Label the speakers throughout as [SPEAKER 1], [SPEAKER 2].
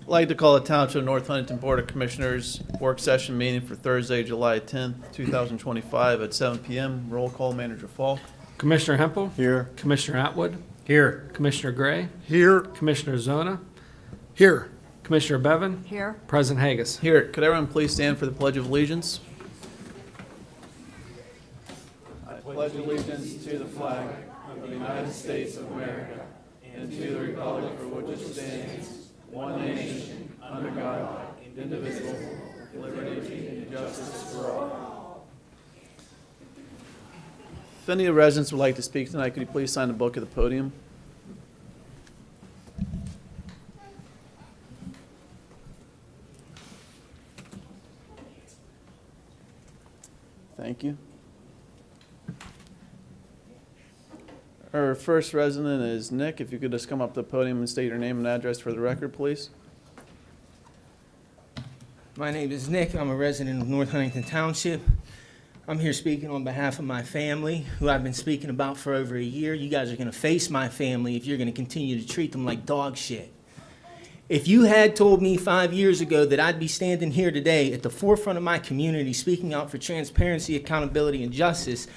[SPEAKER 1] I'd like to call the Township of North Huntington Board of Commissioners work session meeting for Thursday, July 10th, 2025 at 7 p.m. Roll call, Manager Falk.
[SPEAKER 2] Commissioner Hempel.
[SPEAKER 3] Here.
[SPEAKER 2] Commissioner Atwood.
[SPEAKER 3] Here.
[SPEAKER 2] Commissioner Gray.
[SPEAKER 3] Here.
[SPEAKER 2] Commissioner Zona.
[SPEAKER 3] Here.
[SPEAKER 2] Commissioner Bevan.
[SPEAKER 4] Here.
[SPEAKER 2] President Hagus.
[SPEAKER 1] Here, could everyone please stand for the Pledge of Allegiance? I pledge allegiance to the flag of the United States of America and to the republic for which it stands, one nation, under God, indivisible, with liberty and justice for all. If any of the residents would like to speak tonight, could you please sign the book at the podium? Thank you. Our first resident is Nick. If you could just come up to the podium and state your name and address for the record, please.
[SPEAKER 5] My name is Nick. I'm a resident of North Huntington Township. I'm here speaking on behalf of my family, who I've been speaking about for over a year. You guys are going to face my family if you're going to continue to treat them like dog shit. If you had told me 5 years ago that I'd be standing here today at the forefront of my community speaking out for transparency, accountability, and justice,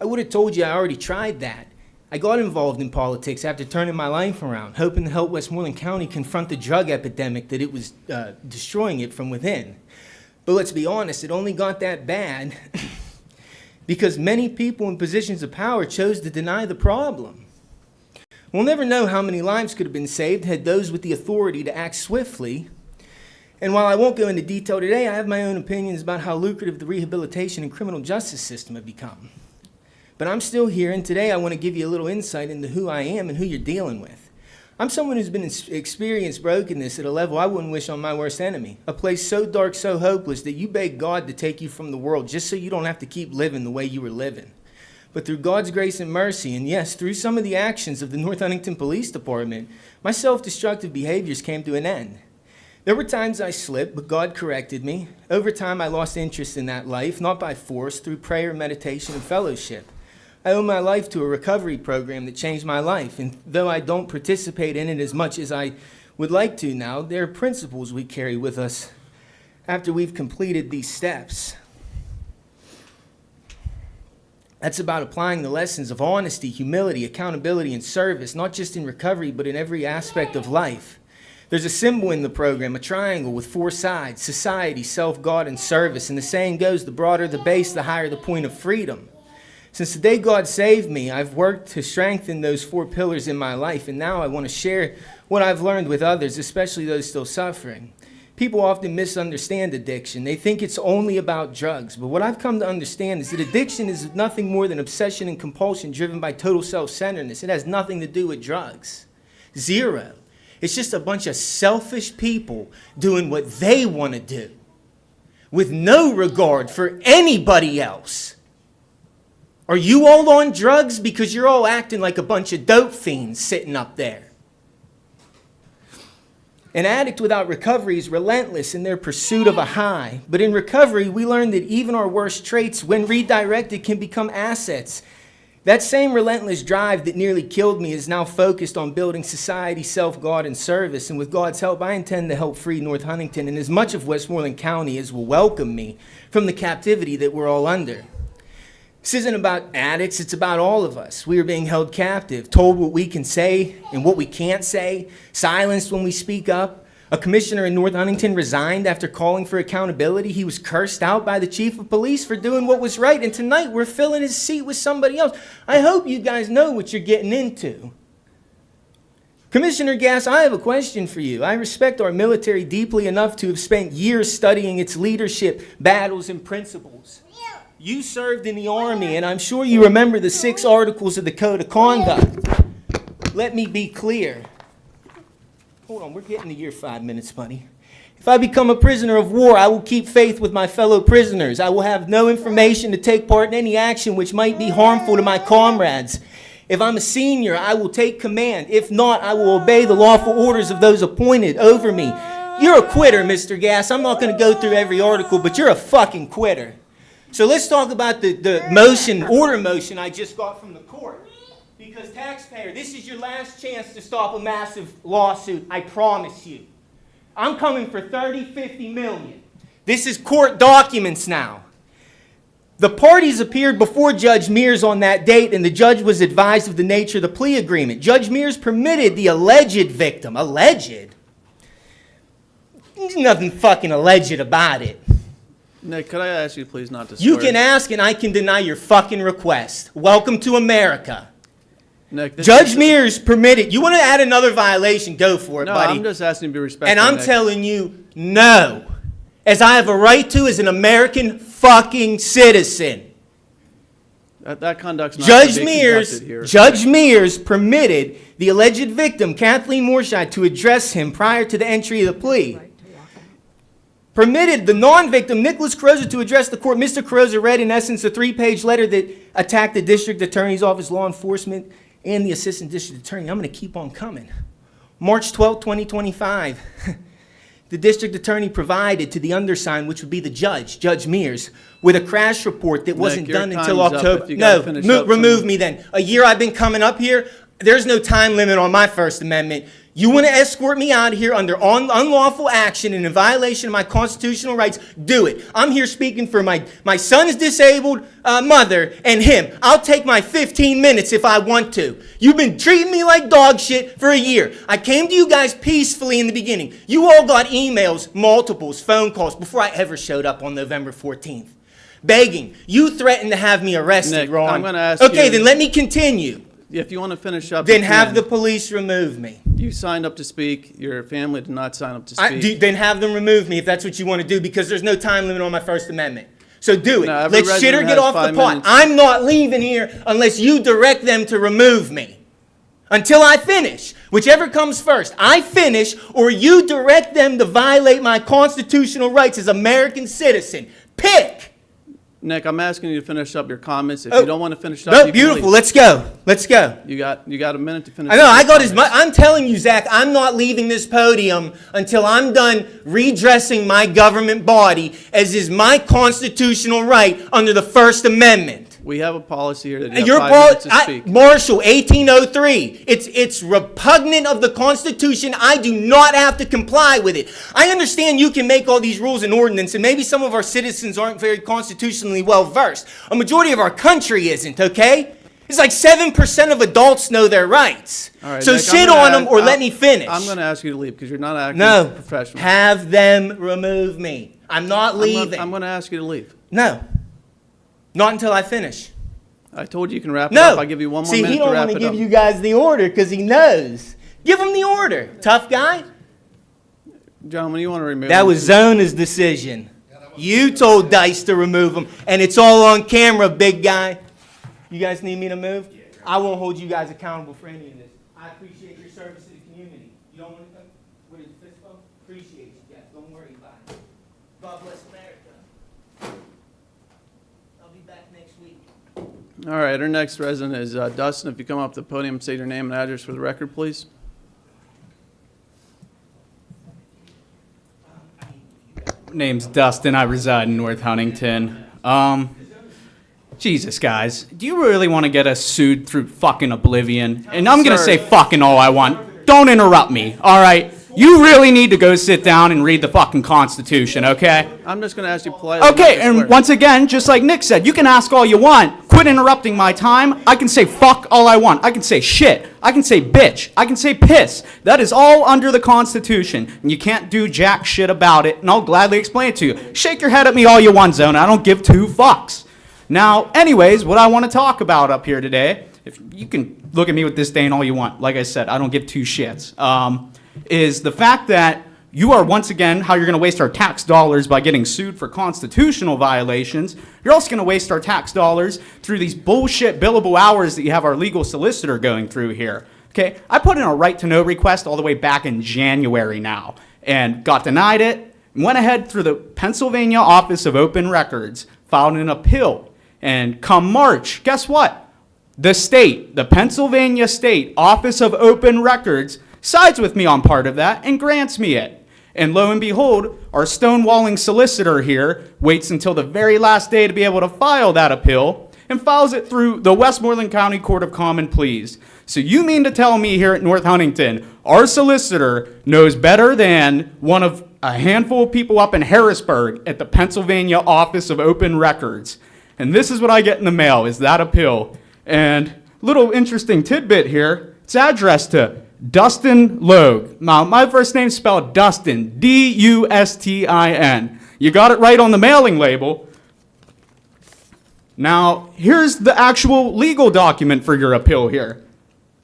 [SPEAKER 5] I would have told you I already tried that. I got involved in politics after turning my life around, hoping to help Westmoreland County confront the drug epidemic that it was destroying it from within. But let's be honest, it only got that bad because many people in positions of power chose to deny the problem. We'll never know how many lives could have been saved had those with the authority to act swiftly. And while I won't go into detail today, I have my own opinions about how lucrative the rehabilitation and criminal justice system have become. But I'm still here, and today I want to give you a little insight into who I am and who you're dealing with. I'm someone who's been experienced brokenness at a level I wouldn't wish on my worst enemy. A place so dark, so hopeless that you beg God to take you from the world just so you don't have to keep living the way you were living. But through God's grace and mercy, and yes, through some of the actions of the North Huntington Police Department, my self-destructive behaviors came to an end. There were times I slipped, but God corrected me. Over time, I lost interest in that life, not by force, through prayer, meditation, and fellowship. I owe my life to a recovery program that changed my life, and though I don't participate in it as much as I would like to now, there are principles we carry with us after we've completed these steps. That's about applying the lessons of honesty, humility, accountability, and service, not just in recovery, but in every aspect of life. There's a symbol in the program, a triangle with 4 sides: society, self, God, and service. And the saying goes, the broader the base, the higher the point of freedom. Since the day God saved me, I've worked to strengthen those 4 pillars in my life, and now I want to share what I've learned with others, especially those still suffering. People often misunderstand addiction. They think it's only about drugs, but what I've come to understand is that addiction is nothing more than obsession and compulsion driven by total self-centeredness. It has nothing to do with drugs. Zero. It's just a bunch of selfish people doing what they want to do with no regard for anybody else. Are you all on drugs? Because you're all acting like a bunch of dope fiends sitting up there. An addict without recovery is relentless in their pursuit of a high. But in recovery, we learn that even our worst traits, when redirected, can become assets. That same relentless drive that nearly killed me is now focused on building society, self, God, and service. And with God's help, I intend to help free North Huntington and as much of Westmoreland County as will welcome me from the captivity that we're all under. This isn't about addicts, it's about all of us. We are being held captive, told what we can say and what we can't say, silenced when we speak up. A commissioner in North Huntington resigned after calling for accountability. He was cursed out by the chief of police for doing what was right. And tonight we're filling his seat with somebody else. I hope you guys know what you're getting into. Commissioner Gass, I have a question for you. I respect our military deeply enough to have spent years studying its leadership, battles, and principles. You served in the Army, and I'm sure you remember the 6 articles of the Code of Conduct. Let me be clear. Hold on, we're getting to your 5 minutes, buddy. If I become a prisoner of war, I will keep faith with my fellow prisoners. I will have no information to take part in any action which might be harmful to my comrades. If I'm a senior, I will take command. If not, I will obey the lawful orders of those appointed over me. You're a quitter, Mr. Gass. I'm not going to go through every article, but you're a fucking quitter. So let's talk about the order motion I just got from the court. Because taxpayer, this is your last chance to stop a massive lawsuit, I promise you. I'm coming for 30, 50 million. This is court documents now. The parties appeared before Judge Mears on that date, and the judge was advised of the nature of the plea agreement. Judge Mears permitted the alleged victim, alleged? There's nothing fucking alleged about it.
[SPEAKER 1] Nick, could I ask you please not to swear?
[SPEAKER 5] You can ask and I can deny your fucking request. Welcome to America.
[SPEAKER 1] Nick,
[SPEAKER 5] Judge Mears permitted. You want to add another violation, go for it,
[SPEAKER 1] no,
[SPEAKER 5] buddy.
[SPEAKER 1] I'm just asking you to be respectful,
[SPEAKER 5] And I'm
[SPEAKER 1] Nick.
[SPEAKER 5] telling you, no. As I have a right to as an American fucking citizen.
[SPEAKER 1] That conduct's not to be conducted here.
[SPEAKER 5] Judge Mears permitted the alleged victim, Kathleen Morshide, to address him prior to the entry of the plea. Permitted the non-victim, Nicholas Carrozza, to address the court. Mr. Carrozza read, in essence, a 3-page letter that attacked the district attorney's office, law enforcement, and the assistant district attorney. I'm going to keep on coming. March 12, 2025. The district attorney provided to the undersigned, which would be the judge, Judge Mears, with a crash report that wasn't done until October. No, remove me then. A year I've been coming up here. There's no time limit on my First Amendment. You want to escort me out of here under unlawful action and in violation of my constitutional rights? Do it. I'm here speaking for my son's disabled mother and him. I'll take my 15 minutes if I want to. You've been treating me like dog shit for a year. I came to you guys peacefully in the beginning. You all got emails, multiples, phone calls before I ever showed up on November 14th. Begging. You threatened to have me arrested,
[SPEAKER 1] Nick,
[SPEAKER 5] Ron.
[SPEAKER 1] I'm going to ask you.
[SPEAKER 5] Okay, then let me continue.
[SPEAKER 1] If you want to finish up,
[SPEAKER 5] Then
[SPEAKER 1] you
[SPEAKER 5] have
[SPEAKER 1] can.
[SPEAKER 5] the police remove me.
[SPEAKER 1] You signed up to speak. Your family did not sign up to speak.
[SPEAKER 5] Then have them remove me if that's what you want to do, because there's no time limit on my First Amendment. So do it.
[SPEAKER 1] No, every
[SPEAKER 5] Let's shit or
[SPEAKER 1] resident
[SPEAKER 5] get
[SPEAKER 1] has
[SPEAKER 5] off the
[SPEAKER 1] 5
[SPEAKER 5] pot.
[SPEAKER 1] minutes.
[SPEAKER 5] I'm not leaving here unless you direct them to remove me. Until I finish. Whichever comes first. I finish or you direct them to violate my constitutional rights as an American citizen. Pick.
[SPEAKER 1] Nick, I'm asking you to finish up your comments. If you don't want to finish up,
[SPEAKER 5] No,
[SPEAKER 1] you can
[SPEAKER 5] beautiful.
[SPEAKER 1] leave.
[SPEAKER 5] Let's go. Let's go.
[SPEAKER 1] You got a minute to finish.
[SPEAKER 5] I know,
[SPEAKER 1] up
[SPEAKER 5] I
[SPEAKER 1] your
[SPEAKER 5] got as
[SPEAKER 1] comments.
[SPEAKER 5] much. I'm telling you, Zach, I'm not leaving this podium until I'm done redressing my government body, as is my constitutional right under the First Amendment.
[SPEAKER 1] We have a policy here that you have
[SPEAKER 5] Your
[SPEAKER 1] 5 minutes to speak.
[SPEAKER 5] Marshall, 1803. It's repugnant of the Constitution. I do not have to comply with it. I understand you can make all these rules and ordinance, and maybe some of our citizens aren't very constitutionally well versed. A majority of our country isn't, okay? It's like 7% of adults know their rights.
[SPEAKER 1] All right,
[SPEAKER 5] So
[SPEAKER 1] Nick,
[SPEAKER 5] shit on them or let me finish.
[SPEAKER 1] I'm going to ask you to leave because you're not acting
[SPEAKER 5] No.
[SPEAKER 1] professional.
[SPEAKER 5] Have them remove me. I'm not leaving.
[SPEAKER 1] I'm going to ask you to leave.
[SPEAKER 5] No. Not until I finish.
[SPEAKER 1] I told you you can wrap it
[SPEAKER 5] No.
[SPEAKER 1] up. I'll give you one more
[SPEAKER 5] See,
[SPEAKER 1] minute
[SPEAKER 5] he
[SPEAKER 1] to
[SPEAKER 5] don't
[SPEAKER 1] wrap
[SPEAKER 5] want to
[SPEAKER 1] it
[SPEAKER 5] give
[SPEAKER 1] up.
[SPEAKER 5] you guys the order because he knows. Give him the order. Tough guy.
[SPEAKER 1] Gentlemen, you want to remove
[SPEAKER 5] That
[SPEAKER 1] him?
[SPEAKER 5] was Zona's decision. You told Dice to remove him, and it's all on camera, big guy. You guys need me to move? I won't hold you guys accountable for any of this. I appreciate your service to the community. You don't want to come? What is it, fist bump? Appreciate you, guys. Don't worry about it. God bless America. I'll be back next week.
[SPEAKER 1] All right, our next resident is Dustin. If you come up to the podium, say your name and address for the record, please.
[SPEAKER 3] Name's Dustin. I reside in North Huntington. Jesus, guys. Do you really want to get us sued through fucking oblivion? And I'm going to
[SPEAKER 1] Sir.
[SPEAKER 3] say fucking all I want. Don't interrupt me, all right? You really need to go sit down and read the fucking Constitution, okay?
[SPEAKER 1] I'm just going to ask you politely.
[SPEAKER 3] Okay,
[SPEAKER 1] not to swear.
[SPEAKER 3] and once again, just like Nick said, you can ask all you want. Quit interrupting my time. I can say fuck all I want. I can say shit. I can say bitch. I can say piss. That is all under the Constitution, and you can't do jack shit about it, and I'll gladly explain it to you. Shake your head at me all you want, Zona. I don't give two fucks. Now, anyways, what I want to talk about up here today, if you can look at me with disdain all you want, like I said, I don't give two shits, is the fact that you are once again how you're going to waste our tax dollars by getting sued for constitutional violations. You're also going to waste our tax dollars through these bullshit billable hours that you have our legal solicitor going through here. Okay, I put in a right to know request all the way back in January now and got denied it. Went ahead through the Pennsylvania Office of Open Records, filed an appeal, and come March, guess what? The Pennsylvania State Office of Open Records sides with me on part of that and grants me it. And lo and behold, our stonewalling solicitor here waits until the very last day to be able to file that appeal and files it through the Westmoreland County Court of Common Pleas. So you mean to tell me here at North Huntington, our solicitor knows better than one of a handful of people up in Harrisburg at the Pennsylvania Office of Open Records? And this is what I get in the mail, is that appeal. And little interesting tidbit here, it's addressed to Dustin Logue. Now, my first name's spelled Dustin, D-U-S-T-I-N. You got it right on the mailing label. Now, here's the actual legal document for your appeal here.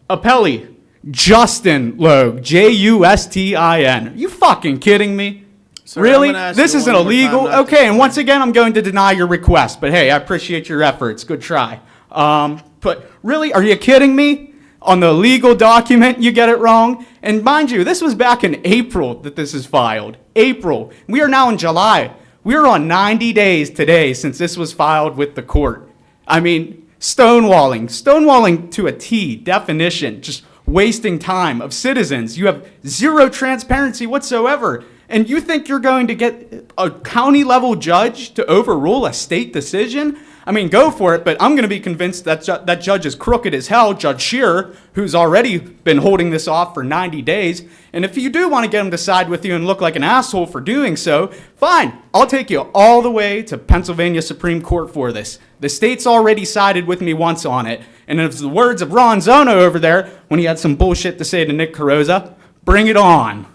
[SPEAKER 3] Appellee, Justin Logue, J-U-S-T-I-N. Are you fucking kidding me?
[SPEAKER 1] Sir,
[SPEAKER 3] Really?
[SPEAKER 1] I'm gonna ask
[SPEAKER 3] This
[SPEAKER 1] you
[SPEAKER 3] isn't
[SPEAKER 1] one more
[SPEAKER 3] illegal?
[SPEAKER 1] time not to
[SPEAKER 3] Okay, and once again, I'm going to deny your request. But hey, I appreciate your efforts. Good try. But really, are you kidding me? On the legal document, you get it wrong. And mind you, this was back in April that this is filed. April. We are now in July. We are on 90 days today since this was filed with the court. I mean, stonewalling to a T, definition, just wasting time of citizens. You have zero transparency whatsoever. And you think you're going to get a county level judge to overrule a state decision? I mean, go for it, but I'm going to be convinced that that judge is crooked as hell, Judge Shearer, who's already been holding this off for 90 days. And if you do want to get him to side with you and look like an asshole for doing so, fine. I'll take you all the way to Pennsylvania Supreme Court for this. The state's already sided with me once on it. And it's the words of Ron Zono over there when he had some bullshit to say to Nick Carrozza. Bring it on.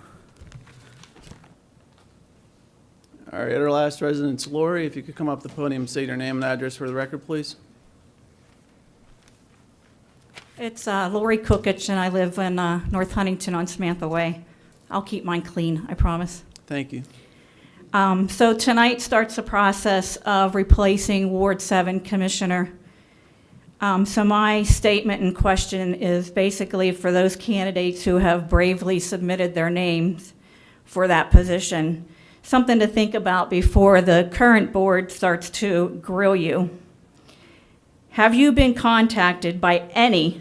[SPEAKER 1] All right, our last resident's Lori. If you could come up to the podium and state your name and address for the record, please.
[SPEAKER 4] It's Lori Cookich, and I live in North Huntington on Samantha Way. I'll keep mine clean, I promise.
[SPEAKER 1] Thank you.
[SPEAKER 4] So tonight starts the process of replacing Ward 7 Commissioner. So my statement in question is basically for those candidates who have bravely submitted their names for that position. Something to think about before the current board starts to grill you. Have you been contacted by any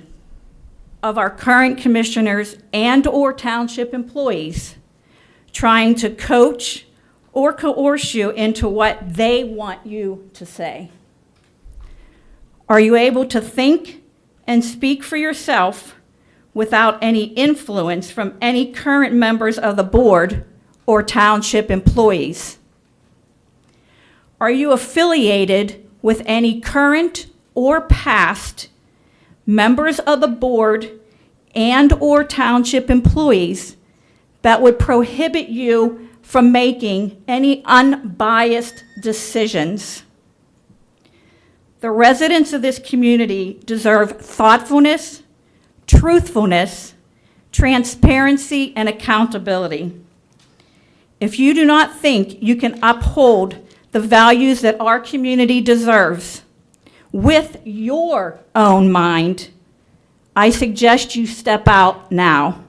[SPEAKER 4] of our current commissioners and/or township employees trying to coach or coerce you into what they want you to say? Are you able to think and speak for yourself without any influence from any current members of the board or township employees? Are you affiliated with any current or past members of the board and/or township employees that would prohibit you from making any unbiased decisions? The residents of this community deserve thoughtfulness, truthfulness, transparency, and accountability. If you do not think you can uphold the values that our community deserves with your own mind, I suggest you step out now.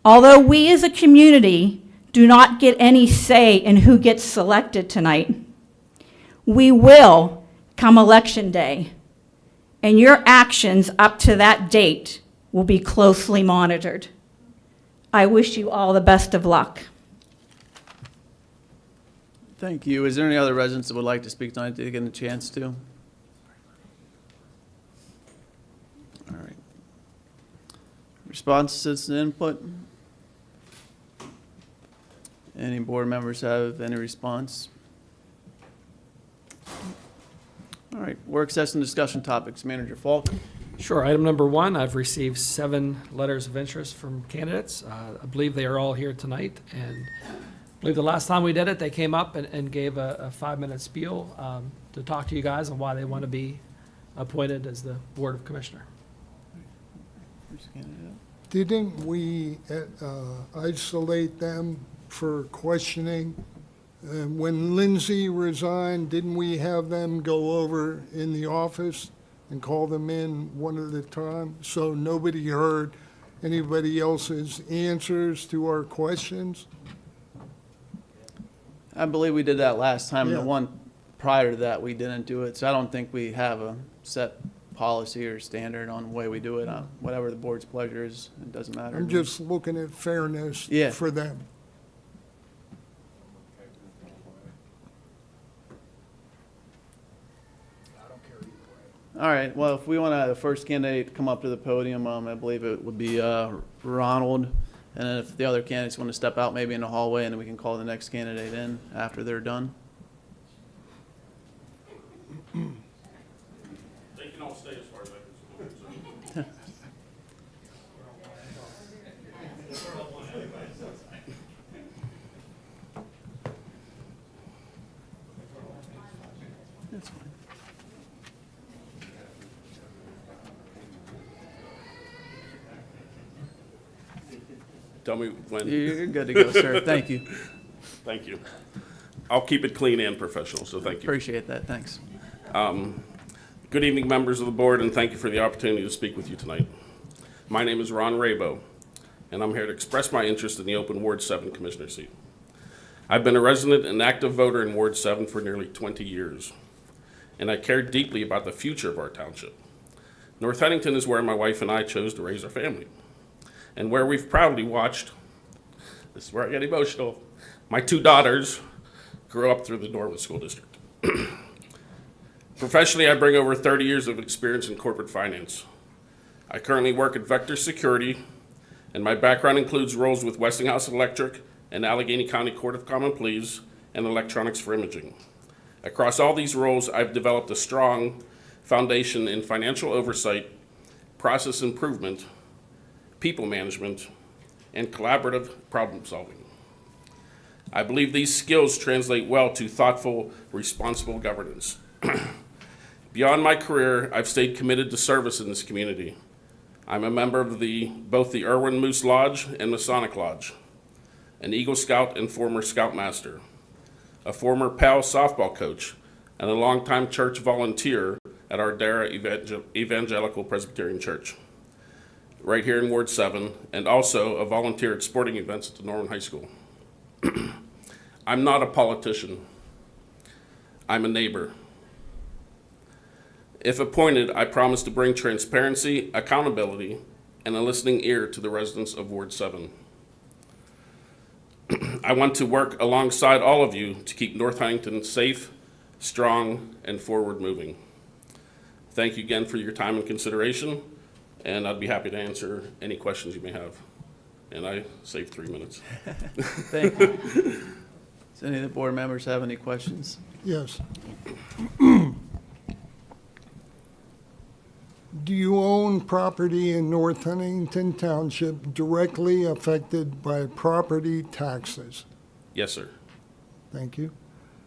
[SPEAKER 4] Although we as a community do not get any say in who gets selected tonight, we will come election day, and your actions up to that date will be closely monitored. I wish you all the best of luck.
[SPEAKER 1] Thank you. Is there any other residents that would like to speak tonight? Did you get a chance to? All right. Response to citizen input? Any board members have any response? All right, work session discussion topics. Manager Falk.
[SPEAKER 2] Sure. Item number 1, I've received 7 letters of interest from candidates. I believe they are all here tonight, and I believe the last time we did it, they came up and gave a 5-minute spiel to talk to you guys on why they want to be appointed as the Board of Commissioner.
[SPEAKER 6] Didn't we isolate them for questioning? When Lindsay resigned, didn't we have them go over in the office and call them in one at a time? So nobody heard anybody else's answers to our questions?
[SPEAKER 1] I believe we did that last time.
[SPEAKER 6] Yeah.
[SPEAKER 1] The one prior to that, we didn't do it. So I don't think we have a set policy or standard on the way we do it. Whatever the board's pleasure is, it doesn't matter.
[SPEAKER 6] I'm just looking at fairness
[SPEAKER 1] Yeah.
[SPEAKER 6] for them.
[SPEAKER 1] All right, well, if we want the first candidate to come up to the podium, I believe it would be Ronald. And then if the other candidates want to step out maybe in the hallway, and then we can call the next candidate in after they're done.
[SPEAKER 7] They can all stay as far as I can see.
[SPEAKER 1] That's fine.
[SPEAKER 7] Tell me when.
[SPEAKER 1] You're good to go, sir. Thank you.
[SPEAKER 7] Thank you. I'll keep it clean and professional, so thank you.
[SPEAKER 1] Appreciate that. Thanks.
[SPEAKER 7] Good evening, members of the board, and thank you for the opportunity to speak with you tonight. My name is Ron Rabo, and I'm here to express my interest in the open Ward 7 Commissioner seat. I've been a resident and active voter in Ward 7 for nearly 20 years, and I care deeply about the future of our township. North Huntington is where my wife and I chose to raise our family, and where we've proudly watched, this is where I get emotional, my 2 daughters grew up through the Norwood School District. Professionally, I bring over 30 years of experience in corporate finance. I currently work at Vector Security, and my background includes roles with Westinghouse Electric and Allegheny County Court of Common Pleas and Electronics for Imaging. Across all these roles, I've developed a strong foundation in financial oversight, process improvement, people management, and collaborative problem solving. I believe these skills translate well to thoughtful, responsible governance. Beyond my career, I've stayed committed to service in this community. I'm a member of both the Irwin Moose Lodge and Masonic Lodge, an Eagle Scout and former Scoutmaster, a former PAL softball coach, and a longtime church volunteer at our Dara Evangelical Presbyterian Church, right here in Ward 7, and also a volunteer at sporting events at the Norman High School. I'm not a politician. I'm a neighbor. If appointed, I promise to bring transparency, accountability, and a listening ear to the residents of Ward 7. I want to work alongside all of you to keep North Huntington safe, strong, and forward-moving. Thank you again for your time and consideration, and I'd be happy to answer any questions you may have. And I saved 3 minutes.
[SPEAKER 1] Thank you. Does any of the board members have any questions?
[SPEAKER 6] Yes. Do you own property in North Huntington Township directly affected by property taxes?
[SPEAKER 7] Yes, sir.
[SPEAKER 6] Thank you.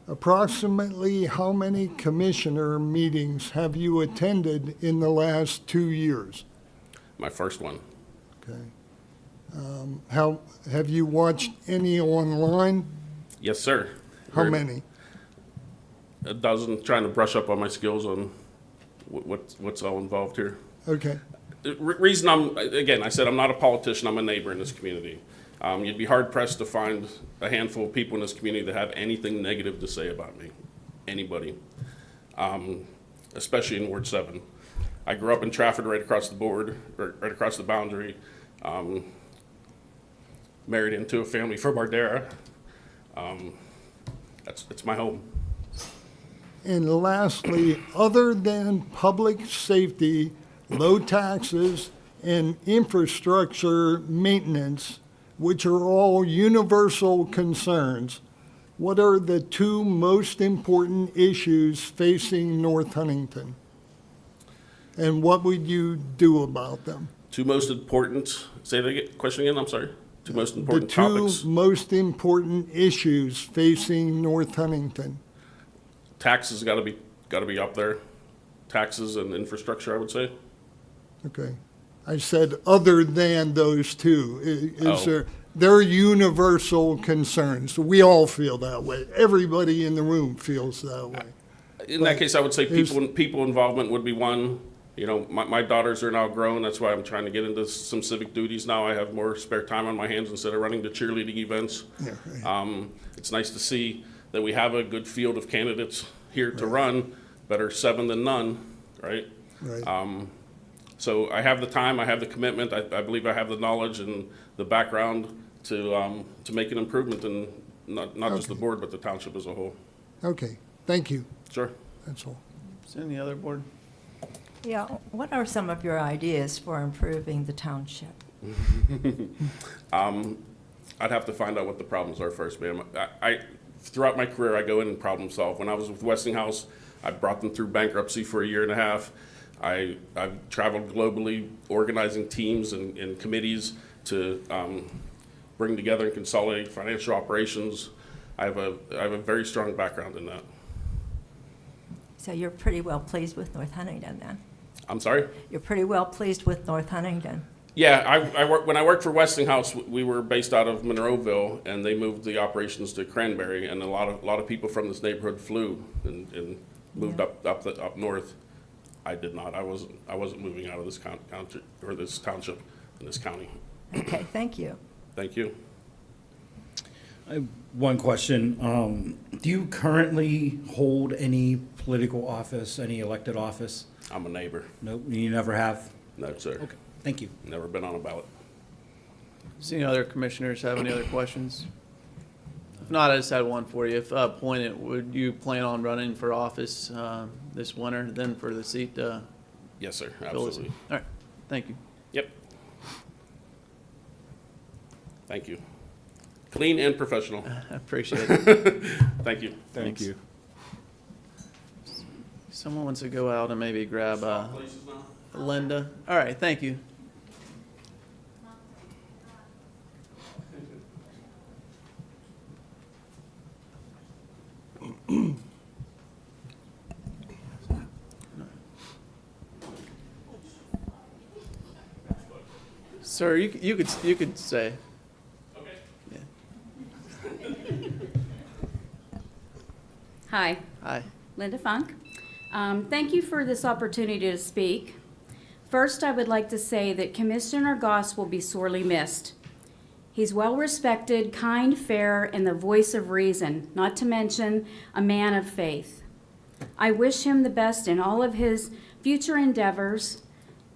[SPEAKER 6] Approximately how many commissioner meetings have you attended in the last 2 years?
[SPEAKER 7] My first one.
[SPEAKER 6] Okay. How have you watched any online?
[SPEAKER 7] Yes, sir.
[SPEAKER 6] How many?
[SPEAKER 7] A dozen, trying to brush up on my skills on what's all involved here.
[SPEAKER 6] Okay.
[SPEAKER 7] The reason I said I'm not a politician, I'm a neighbor in this community. You'd be hard pressed to find a handful of people in this community that have anything negative to say about me. Anybody. Especially in Ward 7. I grew up in Trafford, right across the boundary. Married into a family from Ardera. It's my home.
[SPEAKER 6] And lastly, other than public safety, low taxes, and infrastructure maintenance, which are all universal concerns, What are the two most important issues facing North Huntington? And what would you do about them?
[SPEAKER 7] Two most important, say that question again, I'm sorry. Two most
[SPEAKER 6] The
[SPEAKER 7] important
[SPEAKER 6] two
[SPEAKER 7] topics.
[SPEAKER 6] most important issues facing North Huntington.
[SPEAKER 7] Taxes got to be up there. Taxes and infrastructure, I would say.
[SPEAKER 6] Okay. I said other than those two.
[SPEAKER 7] Oh.
[SPEAKER 6] They're universal concerns. We all feel that way. Everybody in the room feels that way.
[SPEAKER 7] In that case, I would say
[SPEAKER 6] Is-
[SPEAKER 7] people involvement would be one. You know, my daughters are now grown. That's why I'm trying to get into some civic duties now. I have more spare time on my hands instead of running the cheerleading events.
[SPEAKER 6] Yeah, right.
[SPEAKER 7] It's nice to see that we have a good field of candidates here to run. Better 7 than none, right?
[SPEAKER 6] Right.
[SPEAKER 7] So I have the time, I have the commitment, I believe I have the knowledge and the background to make an improvement in not just the board, but the township as a whole.
[SPEAKER 6] Okay, thank you.
[SPEAKER 7] Sure.
[SPEAKER 6] That's all.
[SPEAKER 1] Is there any other board?
[SPEAKER 8] Yeah, what are some of your ideas for improving the township?
[SPEAKER 7] I'd have to find out what the problems are first, ma'am. I throughout my career, I go in and problem solve. When I was with Westinghouse, I brought them through bankruptcy for 1.5 years. I've traveled globally organizing teams and committees to bring together and consolidate financial operations. I have a very strong background in that.
[SPEAKER 8] So you're pretty well pleased with North Huntington then?
[SPEAKER 7] I'm sorry?
[SPEAKER 8] You're pretty well pleased with North Huntington?
[SPEAKER 7] Yeah, when I worked for Westinghouse, we were based out of Monroeville, and they moved the operations to Cranberry, and a lot of people from this neighborhood flew and moved up north. I did not. I wasn't moving out of this county or this township in this county.
[SPEAKER 8] Okay, thank you.
[SPEAKER 7] Thank you.
[SPEAKER 9] I have one question. Do you currently hold any political office, any elected office?
[SPEAKER 7] I'm a neighbor.
[SPEAKER 9] Nope, you never have?
[SPEAKER 7] No, sir.
[SPEAKER 9] Okay, thank you.
[SPEAKER 7] Never been on a ballot.
[SPEAKER 1] Does any other commissioners have any other questions? If not, I just had one for you. If appointed, would you plan on running for office this winter, then for the seat?
[SPEAKER 7] Yes, sir.
[SPEAKER 1] Phyllis?
[SPEAKER 7] Absolutely.
[SPEAKER 1] All right, thank you.
[SPEAKER 7] Yep. Thank you. Clean and professional.
[SPEAKER 1] I appreciate it.
[SPEAKER 7] Thank you.
[SPEAKER 1] Thank you. Someone wants to go out and maybe grab Linda. All right, thank you. Sir, you could say.
[SPEAKER 10] Hi,
[SPEAKER 1] Hi.
[SPEAKER 10] Linda Funk. Thank you for this opportunity to speak. First, I would like to say that Commissioner Goss will be sorely missed. He's well-respected, kind, fair, and the voice of reason, not to mention a man of faith. I wish him the best in all of his future endeavors,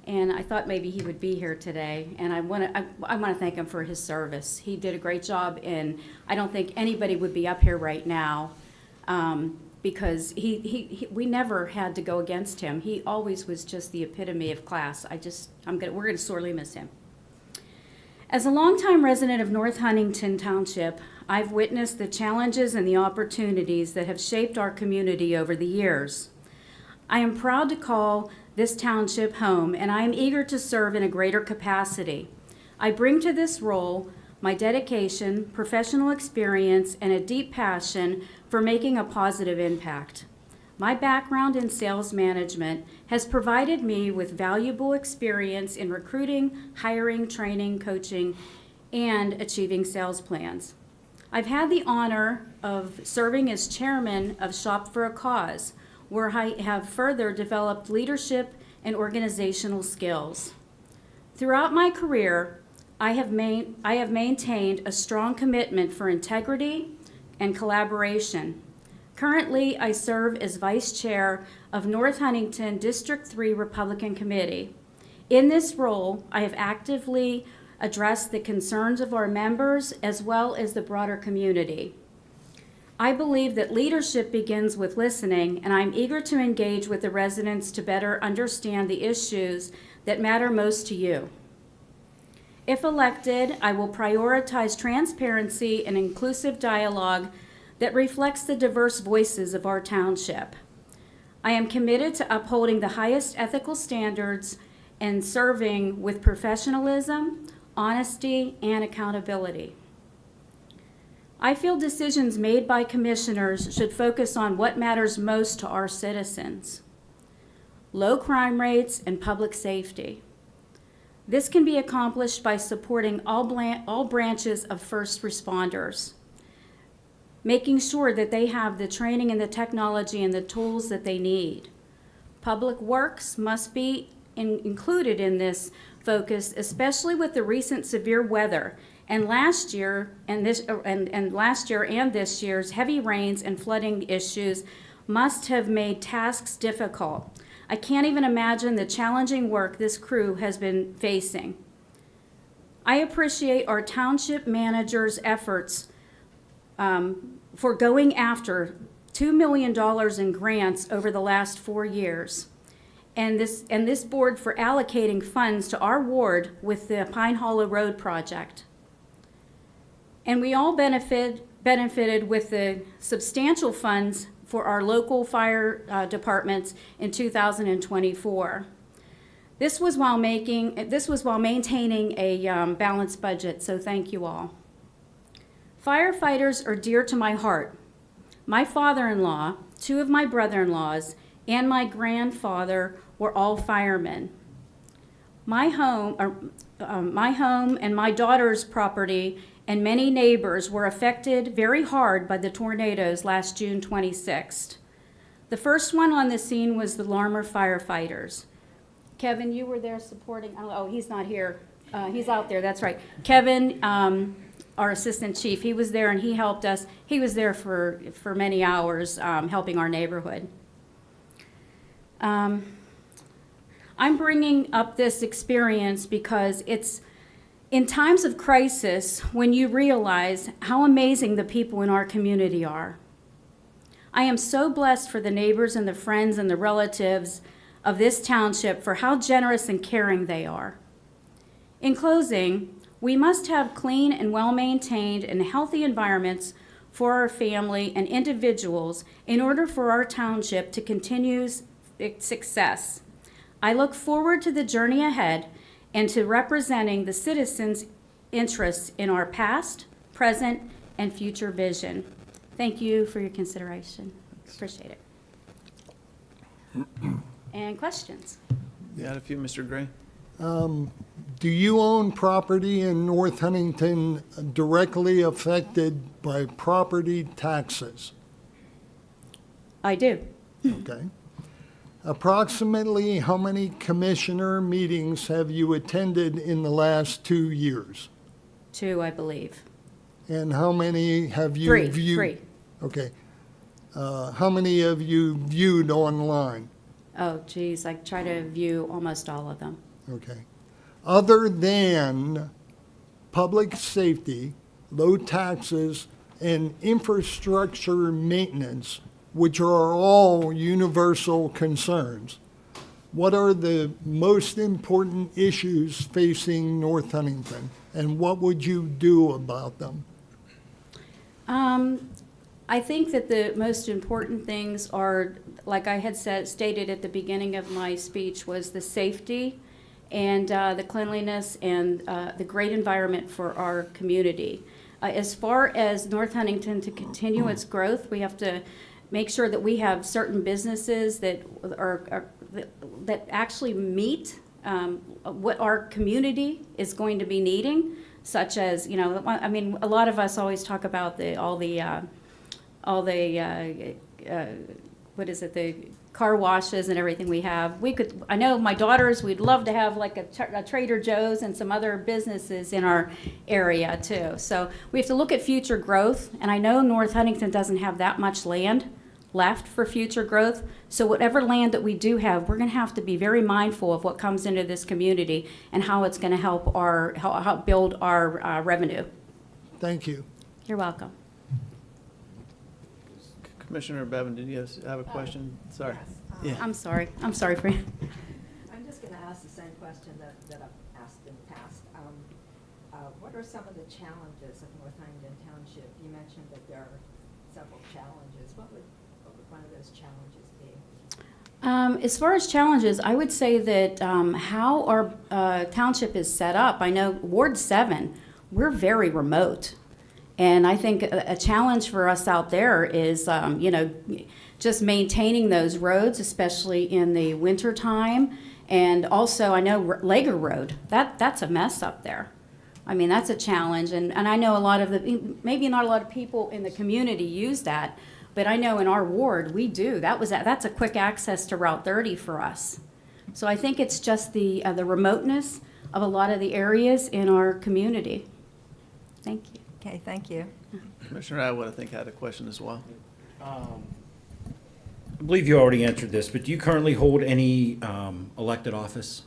[SPEAKER 10] and I thought maybe he would be here today, and I want to thank him for his service. He did a great job, and I don't think anybody would be up here right now because we never had to go against him. He always was just the epitome of class. We're going to sorely miss him. As a longtime resident of North Huntington Township, I've witnessed the challenges and the opportunities that have shaped our community over the years. I am proud to call this township home, and I am eager to serve in a greater capacity. I bring to this role my dedication, professional experience, and a deep passion for making a positive impact. My background in sales management has provided me with valuable experience in recruiting, hiring, training, coaching, and achieving sales plans. I've had the honor of serving as chairman of Shop for a Cause, where I have further developed leadership and organizational skills. Throughout my career, I have maintained a strong commitment for integrity and collaboration. Currently, I serve as vice chair of North Huntington District 3 Republican Committee. In this role, I have actively addressed the concerns of our members as well as the broader community. I believe that leadership begins with listening, and I'm eager to engage with the residents to better understand the issues that matter most to you. If elected, I will prioritize transparency and inclusive dialogue that reflects the diverse voices of our township. I am committed to upholding the highest ethical standards and serving with professionalism, honesty, and accountability. I feel decisions made by commissioners should focus on what matters most to our citizens: low crime rates and public safety. This can be accomplished by supporting all branches of first responders, making sure that they have the training and the technology and the tools that they need. Public Works must be included in this focus, especially with the recent severe weather and last year and this year's heavy rains and flooding issues must have made tasks difficult. I can't even imagine the challenging work this crew has been facing. I appreciate our township manager's efforts for going after $2 million in grants over the last 4 years. And this board for allocating funds to our ward with the Pine Hollow Road project. And we all benefited with the substantial funds for our local fire departments in 2024. This was while maintaining a balanced budget, so thank you all. Firefighters are dear to my heart. My father-in-law, 2 of my brother-in-laws, and my grandfather were all firemen. My home and my daughter's property and many neighbors were affected very hard by the tornadoes last June 26th. The first one on the scene was the Larmer firefighters. Kevin, you were there supporting, oh, he's not here. He's out there, that's right. Kevin, our assistant chief, he was there and he helped us. He was there for many hours helping our neighborhood. I'm bringing up this experience because it's in times of crisis when you realize how amazing the people in our community are. I am so blessed for the neighbors and the friends and the relatives of this township for how generous and caring they are. In closing, we must have clean and well-maintained and healthy environments for our family and individuals in order for our township to continue its success. I look forward to the journey ahead and to representing the citizens' interests in our past, present, and future vision. Thank you for your consideration. Appreciate it. And questions?
[SPEAKER 1] You had a few, Mr. Gray?
[SPEAKER 6] Do you own property in North Huntington directly affected by property taxes?
[SPEAKER 10] I do.
[SPEAKER 6] Okay. Approximately how many commissioner meetings have you attended in the last 2 years?
[SPEAKER 10] 2, I believe.
[SPEAKER 6] And how many have you
[SPEAKER 10] 3.
[SPEAKER 6] viewed?
[SPEAKER 10] 3.
[SPEAKER 6] Okay. How many have you viewed online?
[SPEAKER 10] Oh, geez, I try to view almost all of them.
[SPEAKER 6] Okay. Other than public safety, low taxes, and infrastructure maintenance, which are all universal concerns, what are the most important issues facing North Huntington, and what would you do about them?
[SPEAKER 10] I think that the most important things are, like I had stated at the beginning of my speech, was the safety and the cleanliness and the great environment for our community. As far as North Huntington to continue its growth, we have to make sure that we have certain businesses that that actually meet what our community is going to be needing, such as, you know, I mean, a lot of us always talk about the car washes and everything we have. I know my daughters, we'd love to have like a Trader Joe's and some other businesses in our area too. So we have to look at future growth, and I know North Huntington doesn't have that much land left for future growth. So whatever land that we do have, we're going to have to be very mindful of what comes into this community and how it's going to help help build our revenue.
[SPEAKER 6] Thank you.
[SPEAKER 10] You're welcome.
[SPEAKER 1] Commissioner Bevan, did you have a question? Sorry. Yeah.
[SPEAKER 10] I'm sorry for you.
[SPEAKER 8] I'm just going to ask the same question that I've asked in the past. What are some of the challenges of North Huntington Township? You mentioned that there are several challenges. What would one of those challenges be?
[SPEAKER 10] As far as challenges, I would say that how our township is set up, I know Ward 7, we're very remote. And I think a challenge for us out there is, just maintaining those roads, especially in the winter time. And also, I know Lager Road, that's a mess up there. I mean, that's a challenge. And I know a lot of maybe not a lot of people in the community use that, but I know in our ward, we do. That's a quick access to Route 30 for us. So I think it's just the remoteness of a lot of the areas in our community. Thank you.
[SPEAKER 8] Okay, thank you.
[SPEAKER 1] Commissioner Atwood, I think, had a question as well.
[SPEAKER 9] I believe you already answered this, but do you currently hold any elected office?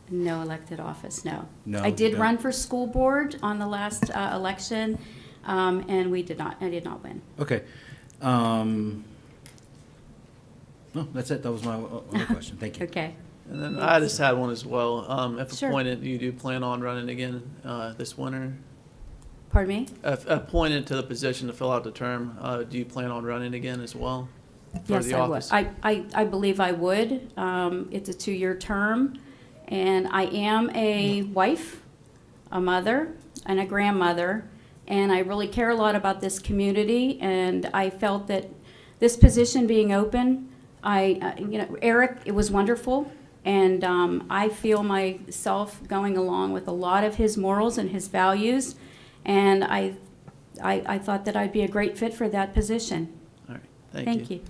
[SPEAKER 10] No elected office, no.
[SPEAKER 9] No,
[SPEAKER 10] I did
[SPEAKER 9] you don't.
[SPEAKER 10] run for school board on the last election, and I did not win.
[SPEAKER 9] Okay. No, that's it. That was my only question. Thank you.
[SPEAKER 10] Okay.
[SPEAKER 1] And then I just had one as well. If
[SPEAKER 10] Sure.
[SPEAKER 1] appointed, you do plan on running again this winter?
[SPEAKER 10] Pardon me?
[SPEAKER 1] If appointed to the position to fill out the term, do you plan on running again as well? For
[SPEAKER 10] Yes,
[SPEAKER 1] the
[SPEAKER 10] I would.
[SPEAKER 1] office?
[SPEAKER 10] I believe I would. It's a 2-year term, and I am a wife, a mother, and a grandmother, and I really care a lot about this community, and I felt that this position being open, Eric, it was wonderful, and I feel myself going along with a lot of his morals and his values, and I thought that I'd be a great fit for that position.
[SPEAKER 1] All right, thank
[SPEAKER 10] Thank
[SPEAKER 1] you.
[SPEAKER 10] you.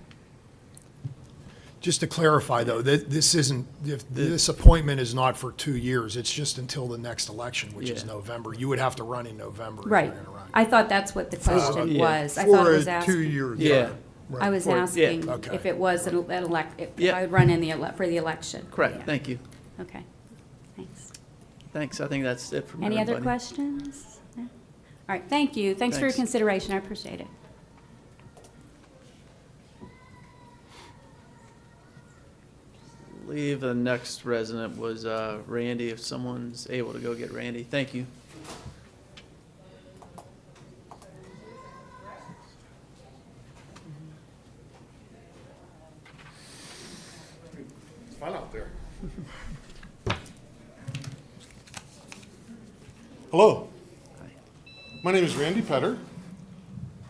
[SPEAKER 11] Just to clarify, though, this isn't, this appointment is not for 2 years. It's just until the next election, which is
[SPEAKER 1] Yeah.
[SPEAKER 11] November. You would have to run in November if
[SPEAKER 10] Right.
[SPEAKER 11] you're going to run.
[SPEAKER 10] I thought that's what the question
[SPEAKER 1] yeah.
[SPEAKER 10] was. I thought it was
[SPEAKER 6] For a
[SPEAKER 10] asking.
[SPEAKER 6] 2-year
[SPEAKER 1] Yeah.
[SPEAKER 6] term.
[SPEAKER 10] I was
[SPEAKER 1] For- yeah.
[SPEAKER 10] asking
[SPEAKER 11] Okay.
[SPEAKER 10] if it was if
[SPEAKER 1] Yeah.
[SPEAKER 10] I would run in for the election.
[SPEAKER 1] Correct,
[SPEAKER 10] Yeah.
[SPEAKER 1] thank you.
[SPEAKER 10] Okay, thanks.
[SPEAKER 1] Thanks, I think that's it from
[SPEAKER 10] Any other
[SPEAKER 1] everybody.
[SPEAKER 10] questions? No? All right, thank you. Thanks for your
[SPEAKER 1] Thanks.
[SPEAKER 10] consideration. I appreciate it.
[SPEAKER 1] I believe the next resident was Randy, if someone's able to go get Randy. Thank you.
[SPEAKER 12] It's fun out there. Hello. My name is Randy Petter.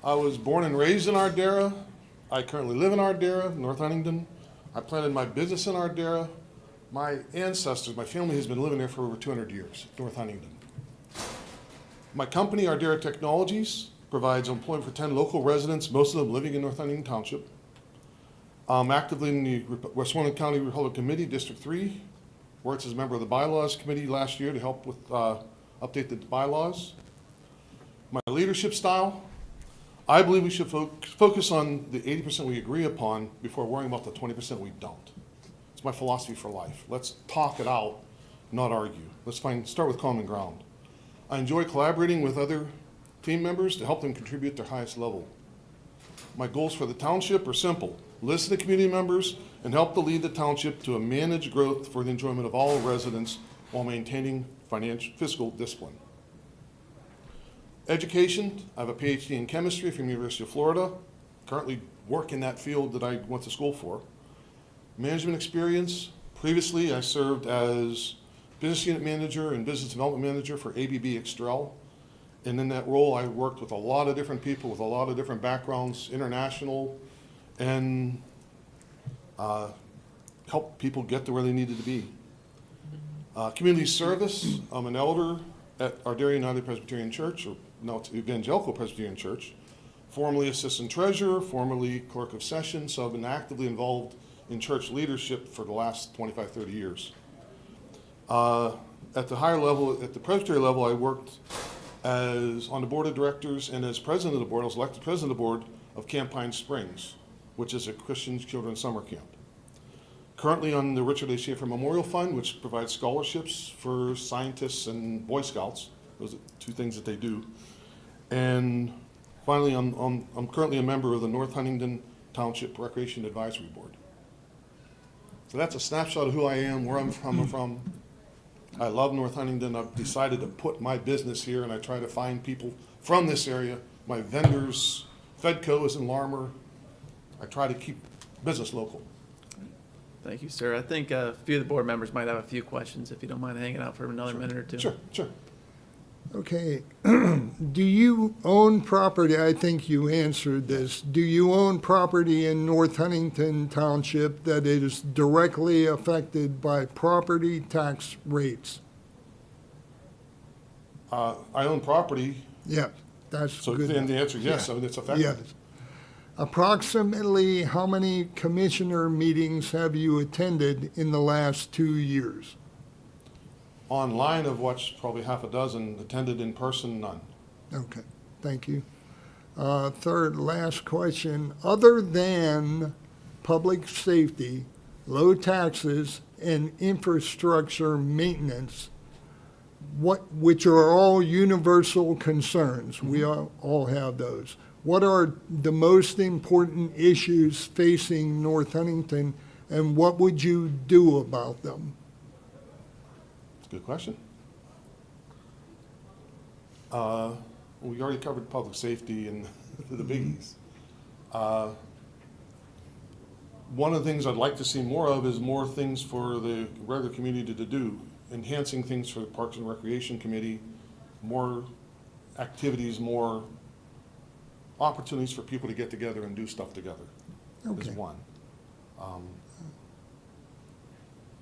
[SPEAKER 12] I was born and raised in Ardera. I currently live in Ardera, North Huntingdon. I planted my business in Ardera. My ancestors, my family has been living there for over 200 years, North Huntingdon. My company, Ardera Technologies, provides employment for 10 local residents, most of them living in North Huntingdon Township. I'm actively in the Westmoreland County Republican Committee, District 3, worked as a member of the Bylaws Committee last year to help with update the bylaws. My leadership style, I believe we should focus on the 80% we agree upon before worrying about the 20% we don't. It's my philosophy for life. Let's talk it out, not argue. Let's start with common ground. I enjoy collaborating with other team members to help them contribute at their highest level. My goals for the township are simple. Listen to community members and help to lead the township to a managed growth for the enjoyment of all residents while maintaining fiscal discipline. Education, I have a PhD in chemistry from the University of Florida. Currently work in that field that I went to school for. Management experience, previously I served as business unit manager and business development manager for ABB Extrel. And in that role, I worked with a lot of different people with a lot of different backgrounds, international, and helped people get to where they needed to be. Community service, I'm an elder at Ardera United Presbyterian Church, or now it's Evangelical Presbyterian Church, formerly assistant treasurer, formerly clerk of session, so I've been actively involved in church leadership for the last 25, 30 years. At the higher level, at the presbytery level, I worked on the board of directors and as president of the board. I was elected president of the board of Camp Pine Springs, which is a Christian children's summer camp. Currently on the Richard A. Schaefer Memorial Fund, which provides scholarships for scientists and Boy Scouts. Those are two things that they do. And finally, I'm currently a member of the North Huntingdon Township Recreation Advisory Board. So that's a snapshot of who I am, where I'm from. I love North Huntingdon. I've decided to put my business here, and I try to find people from this area, my vendors, Fedco is in Larmer. I try to keep business local.
[SPEAKER 1] Thank you, sir. I think a few of the board members might have a few questions, if you don't mind hanging out for another minute or two.
[SPEAKER 12] Sure, sure.
[SPEAKER 6] Okay. Do you own property? I think you answered this. Do you own property in North Huntington Township that is directly affected by property tax rates?
[SPEAKER 12] I own property,
[SPEAKER 6] Yes, that's
[SPEAKER 12] so
[SPEAKER 6] good.
[SPEAKER 12] then the answer is yes,
[SPEAKER 6] Yeah.
[SPEAKER 12] so it's affected.
[SPEAKER 6] Yes. Approximately how many commissioner meetings have you attended in the last 2 years?
[SPEAKER 12] Online, I've watched probably half a dozen, attended in person, none.
[SPEAKER 6] Okay, thank you. Third, last question. Other than public safety, low taxes, and infrastructure maintenance, which are all universal concerns, we all have those. What are the most important issues facing North Huntington, and what would you do about them?
[SPEAKER 12] Good question. We already covered public safety and the biggies. One of the things I'd like to see more of is more things for the regular community to do, enhancing things for the Parks and Recreation Committee, more activities, more opportunities for people to get together and do stuff together is
[SPEAKER 6] Okay.
[SPEAKER 12] one.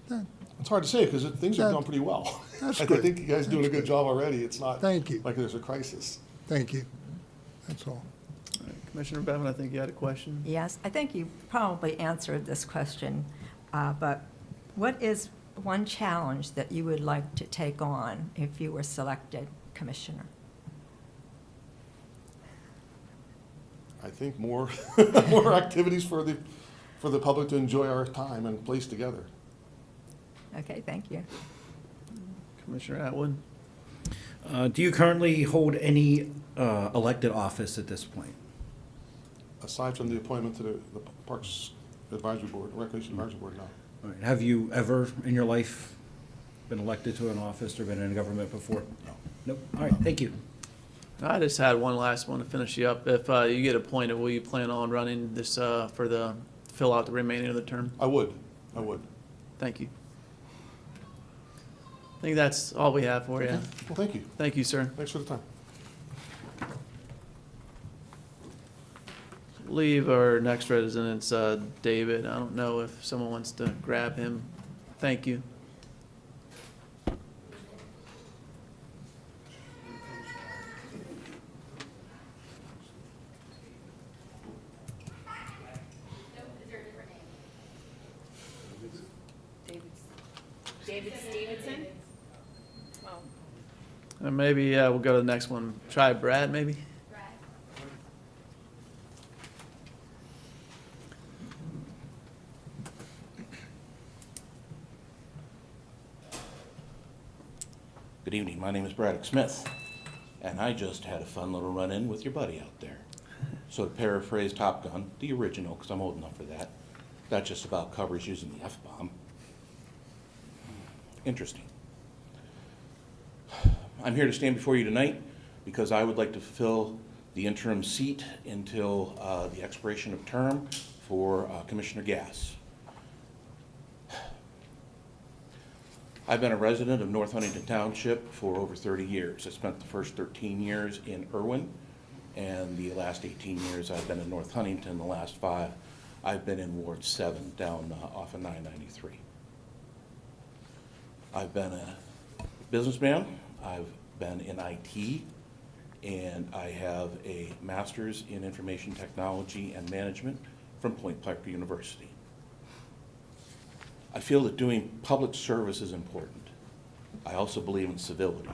[SPEAKER 6] That-
[SPEAKER 12] It's hard to say because things are
[SPEAKER 6] That-
[SPEAKER 12] going pretty well.
[SPEAKER 6] that's
[SPEAKER 12] I
[SPEAKER 6] good.
[SPEAKER 12] think you guys are doing a good job already. It's not
[SPEAKER 6] Thank you.
[SPEAKER 12] like there's a crisis.
[SPEAKER 6] Thank you. That's all.
[SPEAKER 1] All right, Commissioner Bevan, I think you had a question.
[SPEAKER 8] Yes, I think you probably answered this question, but what is one challenge that you would like to take on if you were selected commissioner?
[SPEAKER 12] I think more, more activities for the public to enjoy our time and place together.
[SPEAKER 8] Okay, thank you.
[SPEAKER 1] Commissioner Atwood?
[SPEAKER 9] Do you currently hold any elected office at this point?
[SPEAKER 12] Aside from the appointment to the Parks Advisory Board, Recreation Advisory Board, no.
[SPEAKER 9] All right. Have you ever in your life been elected to an office or been in government before?
[SPEAKER 12] No.
[SPEAKER 9] Nope. All right, thank you.
[SPEAKER 1] I just had one last one to finish you up. If you get appointed, will you plan on running this fill out the remaining of the term?
[SPEAKER 12] I would.
[SPEAKER 1] Thank you. I think that's all we have for you.
[SPEAKER 12] Well, thank you.
[SPEAKER 1] Thank you, sir.
[SPEAKER 12] Thanks for the time.
[SPEAKER 1] I believe our next resident's David. I don't know if someone wants to grab him. Thank you.
[SPEAKER 10] David Stevenson?
[SPEAKER 1] And maybe we'll go to the next one. Try Brad, maybe?
[SPEAKER 13] Good evening, my name is Braddock Smith, and I just had a fun little run-in with your buddy out there. So to paraphrase Top Gun, the original, because I'm old enough for that, that just about covers using the F-bomb. Interesting. I'm here to stand before you tonight because I would like to fill the interim seat until the expiration of term for Commissioner Gass. I've been a resident of North Huntington Township for over 30 years. I spent the first 13 years in Irwin, and the last 18 years I've been in North Huntington. The last 5, I've been in Ward 7 down off of 993. I've been a businessman, I've been in IT, and I have a master's in information technology and management from Point Pleasant University. I feel that doing public service is important. I also believe in civility,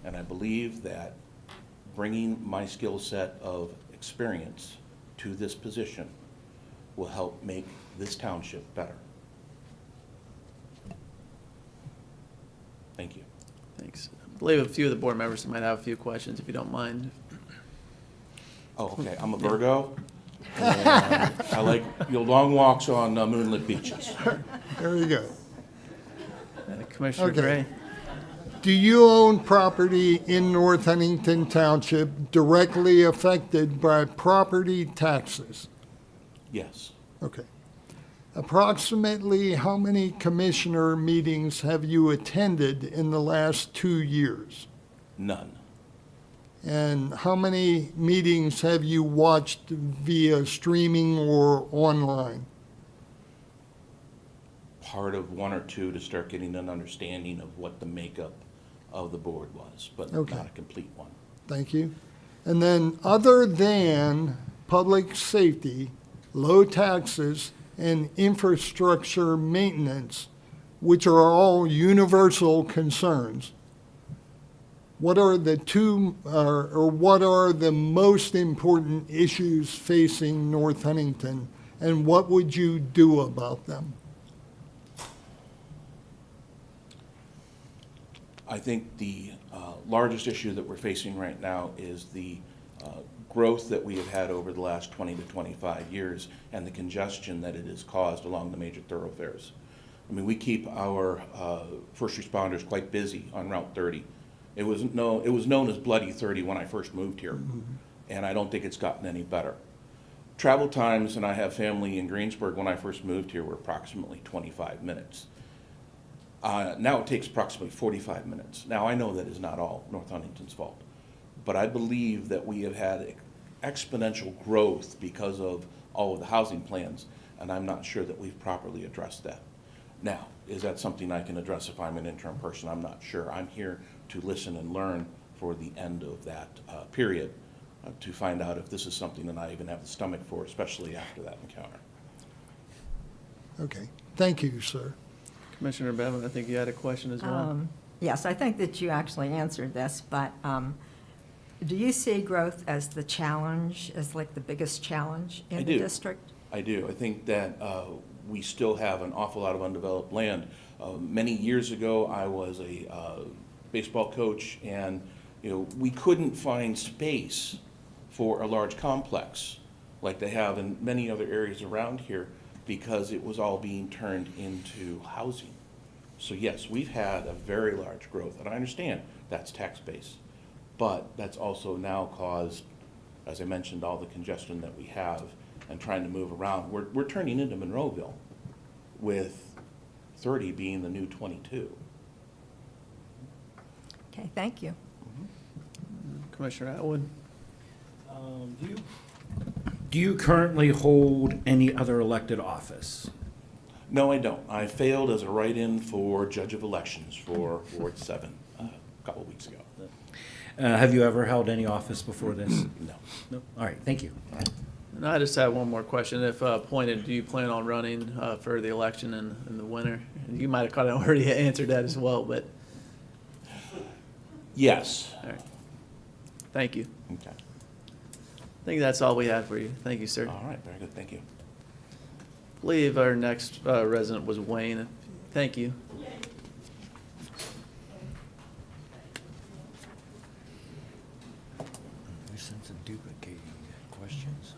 [SPEAKER 13] and I believe that bringing my skill set of experience to this position will help make this township better. Thank you.
[SPEAKER 1] Thanks. I believe a few of the board members might have a few questions, if you don't mind.
[SPEAKER 13] Oh, okay, I'm a Virgo, and I like your long walks on moonlit beaches.
[SPEAKER 6] There you go.
[SPEAKER 1] Commissioner
[SPEAKER 6] Okay.
[SPEAKER 1] Gray?
[SPEAKER 6] Do you own property in North Huntington Township directly affected by property taxes?
[SPEAKER 13] Yes.
[SPEAKER 6] Okay. Approximately how many commissioner meetings have you attended in the last 2 years?
[SPEAKER 13] None.
[SPEAKER 6] And how many meetings have you watched via streaming or online?
[SPEAKER 13] Part of one or two to start getting an understanding of what the makeup of the board was, but
[SPEAKER 6] Okay.
[SPEAKER 13] not a complete one.
[SPEAKER 6] Thank you. And then, other than public safety, low taxes, and infrastructure maintenance, which are all universal concerns, what are the two, or what are the most important issues facing North Huntington, and what would you do about them?
[SPEAKER 13] I think the largest issue that we're facing right now is the growth that we have had over the last 20 to 25 years and the congestion that it has caused along the major thoroughfares. I mean, we keep our first responders quite busy on Route 30. It was known as Bloody 30 when I first moved here, and I don't think it's gotten any better. Travel times, and I have family in Greensburg when I first moved here, were approximately 25 minutes. Now it takes approximately 45 minutes. Now I know that is not all North Huntington's fault, but I believe that we have had exponential growth because of all of the housing plans, and I'm not sure that we've properly addressed that. Now, is that something I can address if I'm an interim person? I'm not sure. I'm here to listen and learn for the end of that period to find out if this is something that I even have the stomach for, especially after that encounter.
[SPEAKER 6] Okay, thank you, sir.
[SPEAKER 1] Commissioner Bevan, I think you had a question as well.
[SPEAKER 8] Yes, I think that you actually answered this, but do you see growth as the challenge, as like the biggest challenge in the district?
[SPEAKER 13] I do. I think that we still have an awful lot of undeveloped land. Many years ago, I was a baseball coach, and we couldn't find space for a large complex like they have in many other areas around here because it was all being turned into housing. So yes, we've had a very large growth, and I understand that's tax base, but that's also now caused, as I mentioned, all the congestion that we have and trying to move around. We're turning into Monroeville with 30 being the new 22.
[SPEAKER 8] Okay, thank you.
[SPEAKER 1] Commissioner Atwood?
[SPEAKER 9] Do you currently hold any other elected office?
[SPEAKER 13] No, I don't. I failed as a write-in for Judge of Elections for Ward 7 a couple of weeks ago.
[SPEAKER 9] Have you ever held any office before this?
[SPEAKER 13] No.
[SPEAKER 9] No? All right, thank you.
[SPEAKER 1] And I just have one more question. If appointed, do you plan on running for the election in the winter? You might have kind of already answered that as well, but.
[SPEAKER 13] Yes.
[SPEAKER 1] All right. Thank you.
[SPEAKER 13] Okay.
[SPEAKER 1] I think that's all we have for you. Thank you, sir.
[SPEAKER 13] All right, very good. Thank you.
[SPEAKER 1] I believe our next resident was Wayne. Thank you.
[SPEAKER 9] Sense of duplicating questions.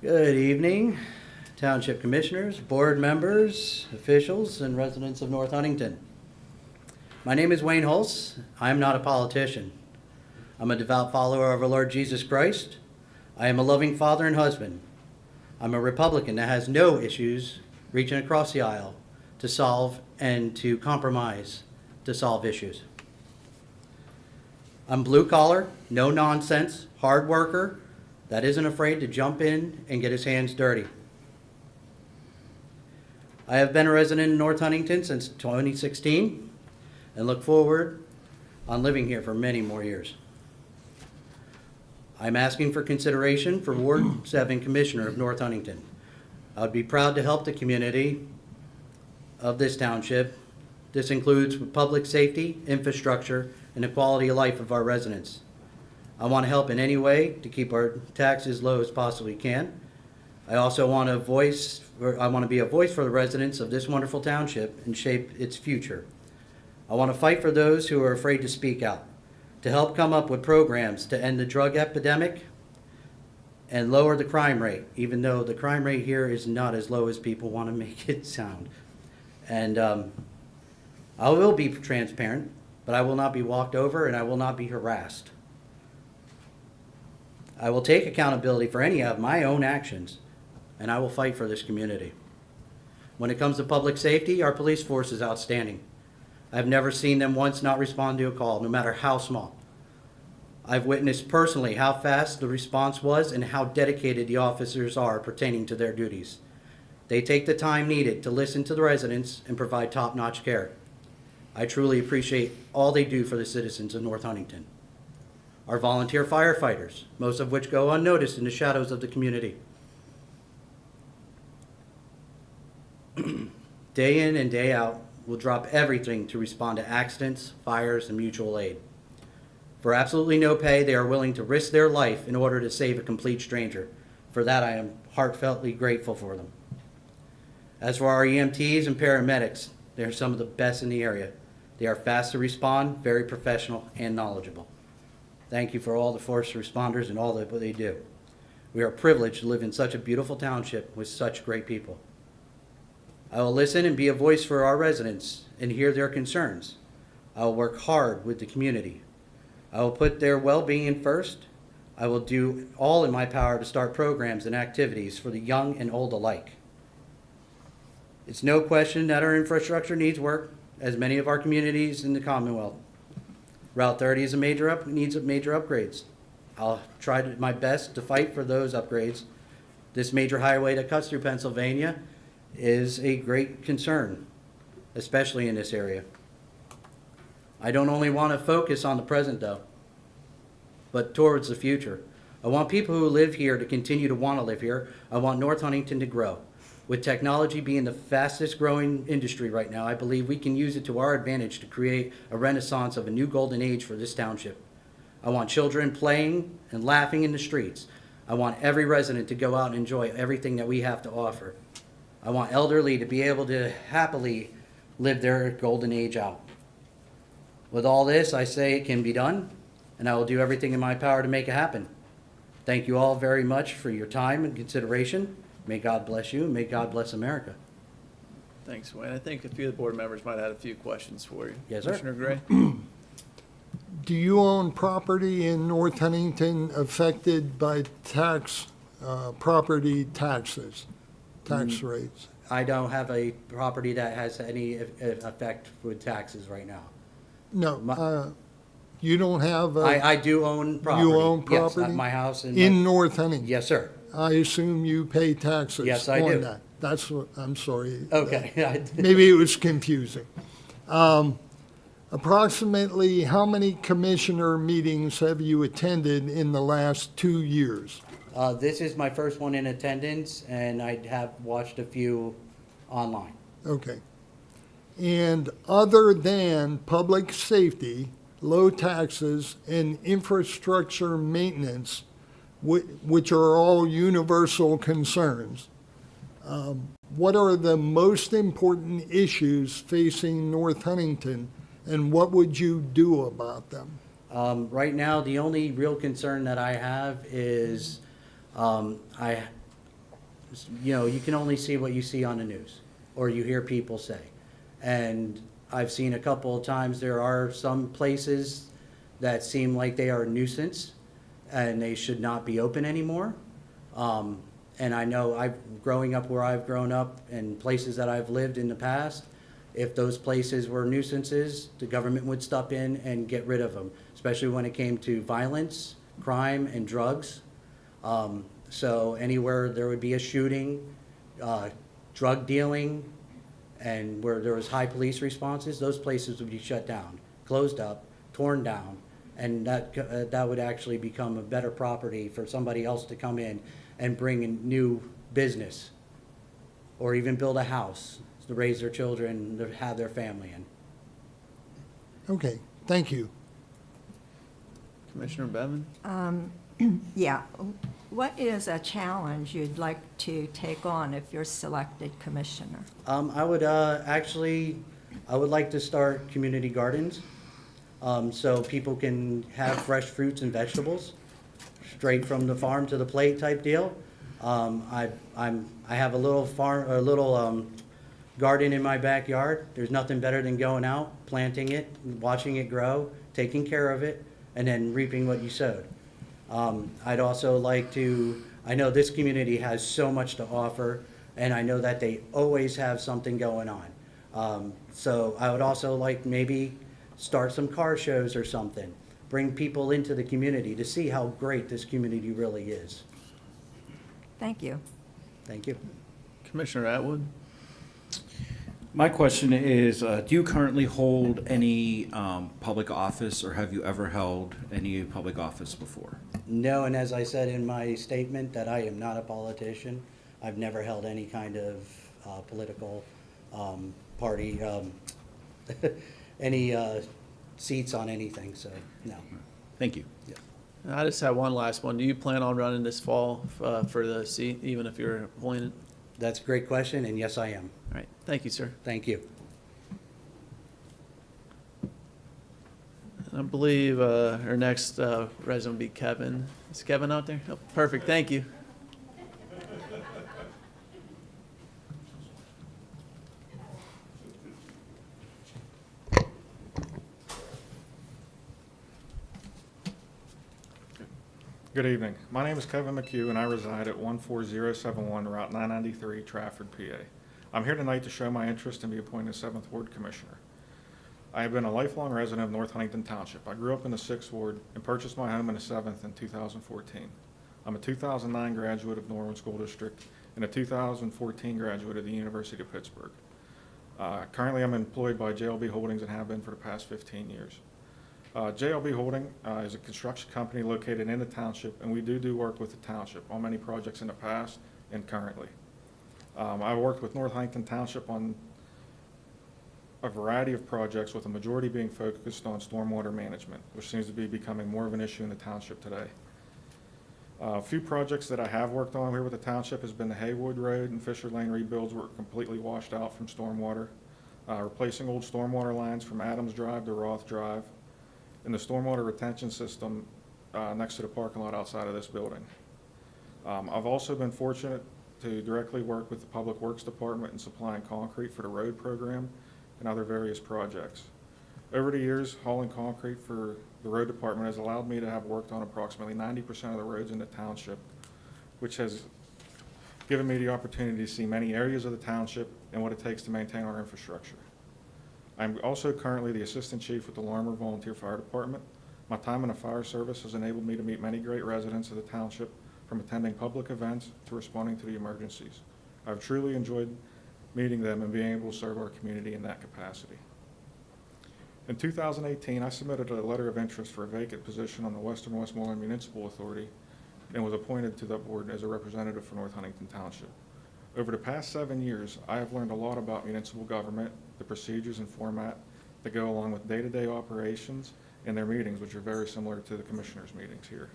[SPEAKER 14] Good evening, Township Commissioners, board members, officials, and residents of North Huntington. My name is Wayne Hulse. I am not a politician. I'm a devout follower of our Lord Jesus Christ. I am a loving father and husband. I'm a Republican that has no issues reaching across the aisle to solve and to compromise to solve issues. I'm blue collar, no nonsense, hard worker that isn't afraid to jump in and get his hands dirty. I have been a resident in North Huntington since 2016 and look forward on living here for many more years. I'm asking for consideration for Ward 7 Commissioner of North Huntington. I would be proud to help the community of this township. This includes public safety, infrastructure, and the quality of life of our residents. I want to help in any way to keep our taxes as low as possibly can. I also want to be a voice for the residents of this wonderful township and shape its future. I want to fight for those who are afraid to speak out, to help come up with programs to end the drug epidemic and lower the crime rate, even though the crime rate here is not as low as people want to make it sound. And I will be transparent, but I will not be walked over and I will not be harassed. I will take accountability for any of my own actions, and I will fight for this community. When it comes to public safety, our police force is outstanding. I've never seen them once not respond to a call, no matter how small. I've witnessed personally how fast the response was and how dedicated the officers are pertaining to their duties. They take the time needed to listen to the residents and provide top-notch care. I truly appreciate all they do for the citizens of North Huntington. Our volunteer firefighters, most of which go unnoticed in the shadows of the community. Day in and day out, will drop everything to respond to accidents, fires, and mutual aid. For absolutely no pay, they are willing to risk their life in order to save a complete stranger. For that, I am heartfeltly grateful for them. As for our EMTs and paramedics, they are some of the best in the area. They are fast to respond, very professional, and knowledgeable. Thank you for all the first responders and all that they do. We are privileged to live in such a beautiful township with such great people. I will listen and be a voice for our residents and hear their concerns. I will work hard with the community. I will put their well-being first. I will do all in my power to start programs and activities for the young and old alike. It's no question that our infrastructure needs work, as many of our communities in the Commonwealth. Route 30 is needs major upgrades. I'll try my best to fight for those upgrades. This major highway that cuts through Pennsylvania is a great concern, especially in this area. I don't only want to focus on the present though, but towards the future. I want people who live here to continue to want to live here. I want North Huntington to grow. With technology being the fastest growing industry right now, I believe we can use it to our advantage to create a renaissance of a new golden age for this township. I want children playing and laughing in the streets. I want every resident to go out and enjoy everything that we have to offer. I want elderly to be able to happily live their golden age out. With all this, I say it can be done, and I will do everything in my power to make it happen. Thank you all very much for your time and consideration. May God bless you, and may God bless America.
[SPEAKER 1] Thanks, Wayne. I think a few of the board members might have had a few questions for you.
[SPEAKER 14] Yes, sir.
[SPEAKER 1] Commissioner Gray?
[SPEAKER 6] Do you own property in North Huntington affected by property taxes, tax rates?
[SPEAKER 14] I don't have a property that has any effect with taxes right now.
[SPEAKER 6] No, you don't have
[SPEAKER 14] I do own property.
[SPEAKER 6] You own
[SPEAKER 14] Yes,
[SPEAKER 6] property?
[SPEAKER 14] my house and
[SPEAKER 6] in North Huntington?
[SPEAKER 14] Yes, sir.
[SPEAKER 6] I assume you pay taxes
[SPEAKER 14] Yes, I
[SPEAKER 6] on
[SPEAKER 14] do.
[SPEAKER 6] that. That's what, I'm sorry.
[SPEAKER 14] Okay.
[SPEAKER 6] Maybe it was confusing. Approximately how many commissioner meetings have you attended in the last 2 years?
[SPEAKER 14] This is my first one in attendance, and I have watched a few online.
[SPEAKER 6] Okay. And other than public safety, low taxes, and infrastructure maintenance, which are all universal concerns, what are the most important issues facing North Huntington, and what would you do about them?
[SPEAKER 14] Right now, the only real concern that I have is, you can only see what you see on the news, or you hear people say. And I've seen a couple of times there are some places that seem like they are a nuisance, and they should not be open anymore. And I know growing up where I've grown up and places that I've lived in the past, if those places were nuisances, the government would step in and get rid of them, especially when it came to violence, crime, and drugs. So anywhere there would be a shooting, drug dealing, and where there was high police responses, those places would be shut down, closed up, torn down, and that would actually become a better property for somebody else to come in and bring in new business, or even build a house to raise their children, to have their family in.
[SPEAKER 6] Okay, thank you.
[SPEAKER 1] Commissioner Bevan?
[SPEAKER 8] Yeah. What is a challenge you'd like to take on if you're selected commissioner?
[SPEAKER 14] I would like to start community gardens, so people can have fresh fruits and vegetables, straight from the farm to the plate type deal. I have a little farm, a little garden in my backyard. There's nothing better than going out, planting it, watching it grow, taking care of it, and then reaping what you sowed. I'd also like to, I know this community has so much to offer, and I know that they always have something going on. So I would also like maybe start some car shows or something. Bring people into the community to see how great this community really is.
[SPEAKER 8] Thank you.
[SPEAKER 14] Thank you.
[SPEAKER 1] Commissioner Atwood?
[SPEAKER 9] My question is, do you currently hold any public office, or have you ever held any public office before?
[SPEAKER 14] No, and as I said in my statement, that I am not a politician. I've never held any kind of political party, any seats on anything, so no.
[SPEAKER 9] Thank you.
[SPEAKER 1] I just have one last one. Do you plan on running this fall for the seat, even if you're appointed?
[SPEAKER 14] That's a great question, and yes, I am.
[SPEAKER 1] All right, thank you, sir.
[SPEAKER 14] Thank you.
[SPEAKER 1] I believe our next resident will be Kevin. Is Kevin out there? Oh, perfect, thank you.
[SPEAKER 15] Good evening. My name is Kevin McHugh, and I reside at 14071 Route 993, Trafford, PA. I'm here tonight to show my interest in being appointed 7th Ward Commissioner. I have been a lifelong resident of North Huntington Township. I grew up in the 6th Ward and purchased my home in the 7th in 2014. I'm a 2009 graduate of Norwood School District and a 2014 graduate of the University of Pittsburgh. Currently, I'm employed by JLB Holdings and have been for the past 15 years. JLB Holding is a construction company located in the township, and we do work with the township on many projects in the past and currently. I've worked with North Huntington Township on a variety of projects, with a majority being focused on stormwater management, which seems to be becoming more of an issue in the township today. A few projects that I have worked on here with the township has been the Haywood Road and Fisher Lane rebuilds were completely washed out from stormwater, replacing old stormwater lines from Adams Drive to Roth Drive, and the stormwater retention system next to the parking lot outside of this building. I've also been fortunate to directly work with the Public Works Department in supplying concrete for the road program and other various projects. Over the years, hauling concrete for the road department has allowed me to have worked on approximately 90% of the roads in the township, which has given me the opportunity to see many areas of the township and what it takes to maintain our infrastructure. I'm also currently the Assistant Chief with the Larimer Volunteer Fire Department. My time in the fire service has enabled me to meet many great residents of the township, from attending public events to responding to the emergencies. I've truly enjoyed meeting them and being able to serve our community in that capacity. In 2018, I submitted a letter of interest for a vacant position on the Western Westmoreland Municipal Authority and was appointed to that board as a representative for North Huntington Township. Over the past 7 years, I have learned a lot about municipal government, the procedures and format that go along with day-to-day operations and their meetings, which are very similar to the commissioners' meetings here.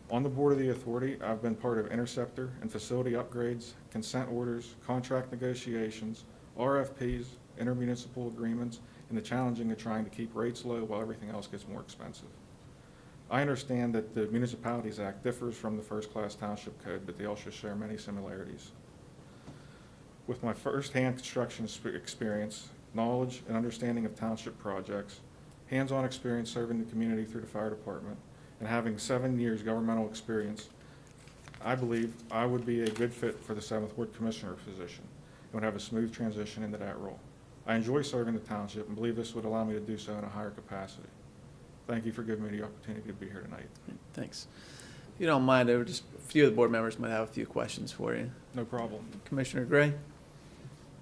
[SPEAKER 15] On the board of the authority, I've been part of interceptor and facility upgrades, consent orders, contract negotiations, RFPs, intermunicipal agreements, and the challenging of trying to keep rates low while everything else gets more expensive. I understand that the Municipalities Act differs from the first-class township code, but they also share many similarities. With my first-hand construction experience, knowledge and understanding of township projects, hands-on experience serving the community through the fire department, and having 7 years governmental experience, I believe I would be a good fit for the 7th Ward Commissioner position and would have a smooth transition into that role. I enjoy serving the township and believe this would allow me to do so in a higher capacity. Thank you for giving me the opportunity to be here tonight.
[SPEAKER 1] Thanks. If you don't mind, there were just a few of the board members might have a few questions for you.
[SPEAKER 15] No problem.
[SPEAKER 1] Commissioner Gray?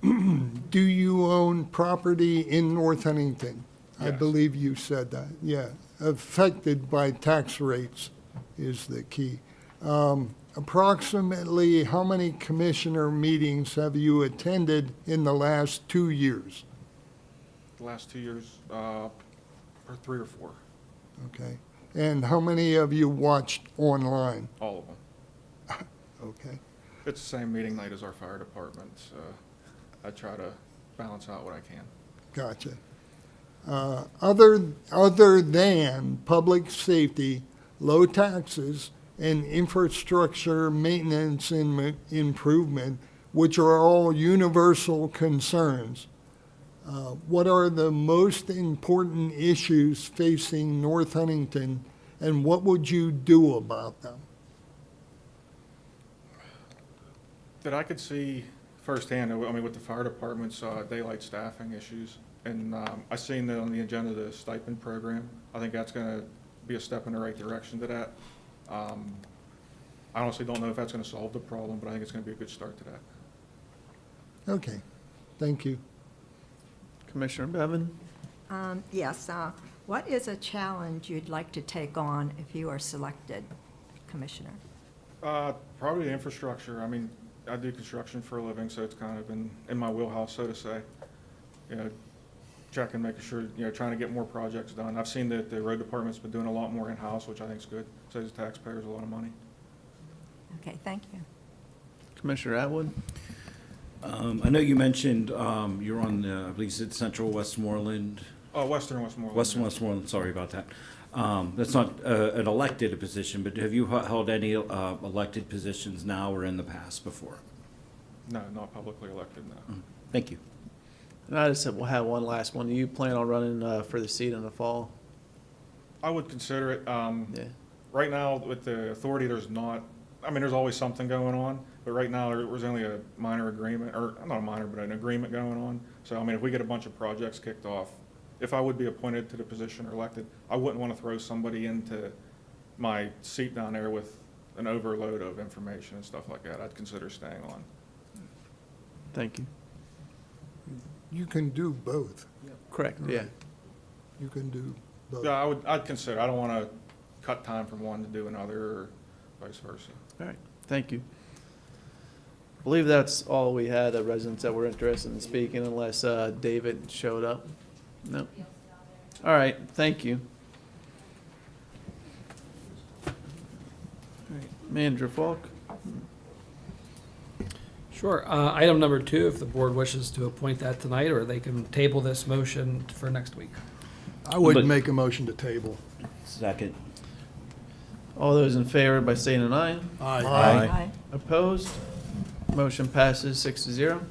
[SPEAKER 6] Do you own property in North Huntington? I
[SPEAKER 15] Yes.
[SPEAKER 6] believe you said that, yeah. Affected by tax rates is the key. Approximately how many commissioner meetings have you attended in the last 2 years?
[SPEAKER 15] The last 2 years, or 3 or 4,
[SPEAKER 6] Okay. And how many have you watched online?
[SPEAKER 15] all of them.
[SPEAKER 6] Okay.
[SPEAKER 15] It's the same meeting night as our fire department, so I try to balance out what I can.
[SPEAKER 6] Gotcha. Other than public safety, low taxes, and infrastructure maintenance and improvement, which are all universal concerns. What are the most important issues facing North Huntington, and what would you do about them?
[SPEAKER 15] That I could see firsthand, I mean, with the fire department's daylight staffing issues. And I seen that on the agenda, the stipend program. I think that's going to be a step in the right direction to that. I honestly don't know if that's going to solve the problem, but I think it's going to be a good start to that.
[SPEAKER 6] Okay, thank you.
[SPEAKER 1] Commissioner Bevan?
[SPEAKER 8] Yes, what is a challenge you'd like to take on if you are selected, Commissioner?
[SPEAKER 15] Probably the infrastructure. I mean, I do construction for a living, so it's kind of in my wheelhouse, so to say. You know, checking, making sure, you know, trying to get more projects done. I've seen that the road department's been doing a lot more in-house, which I think is good. Saves the taxpayers a lot of money.
[SPEAKER 8] Okay, thank you.
[SPEAKER 1] Commissioner Atwood?
[SPEAKER 9] I know you mentioned you're on the, I believe it's Central Westmoreland.
[SPEAKER 15] Western Westmoreland.
[SPEAKER 9] Western
[SPEAKER 15] yeah.
[SPEAKER 9] Westmoreland, sorry about that. That's not an elected position, but have you held any elected positions now or in the past before?
[SPEAKER 15] No, not publicly elected, no.
[SPEAKER 9] Thank you.
[SPEAKER 1] And I just have one last one. Do you plan on running for the seat in the fall?
[SPEAKER 15] I would consider it.
[SPEAKER 1] Yeah.
[SPEAKER 15] Right now, with the authority, there's not, I mean, there's always something going on, but right now, there's only a minor agreement, or not a minor, but an agreement going on. So, I mean, if we get a bunch of projects kicked off, if I would be appointed to the position or elected, I wouldn't want to throw somebody into my seat down there with an overload of information and stuff like that. I'd consider staying on.
[SPEAKER 1] Thank you.
[SPEAKER 6] You can do both.
[SPEAKER 1] Correct, yeah.
[SPEAKER 6] You can do both.
[SPEAKER 15] Yeah, I'd consider. I don't want to cut time from one to do another or vice versa.
[SPEAKER 1] All right, thank you. I believe that's all we had, the residents that were interested in speaking, unless David showed up. No? All right, thank you. All right, Manager Falk?
[SPEAKER 2] Sure. Item number 2, if the board wishes to appoint that tonight, or they can table this motion for next week.
[SPEAKER 11] I would make a motion to table.
[SPEAKER 9] Second.
[SPEAKER 1] All those in favor by saying an aye.
[SPEAKER 8] Aye.
[SPEAKER 1] Opposed? Motion passes 6-0.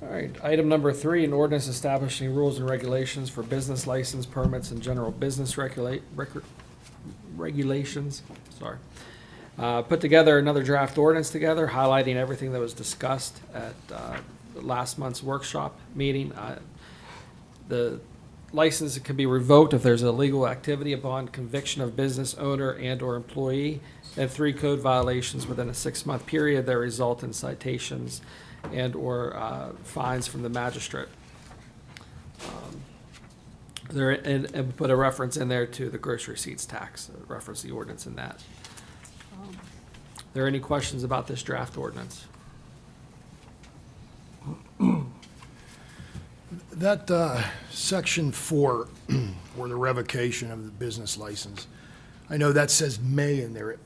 [SPEAKER 2] All right, item number 3, an ordinance establishing rules and regulations for business license permits and general business regulations. Sorry. Put together another draft ordinance together, highlighting everything that was discussed at last month's workshop meeting. The license can be revoked if there's illegal activity upon conviction of business owner and/or employee, and 3 code violations within a 6-month period that result in citations and/or fines from the magistrate. And put a reference in there to the gross receipts tax, reference the ordinance in that. Are there any questions about this draft ordinance?
[SPEAKER 11] That section 4, or the revocation of the business license, I know that says may in there.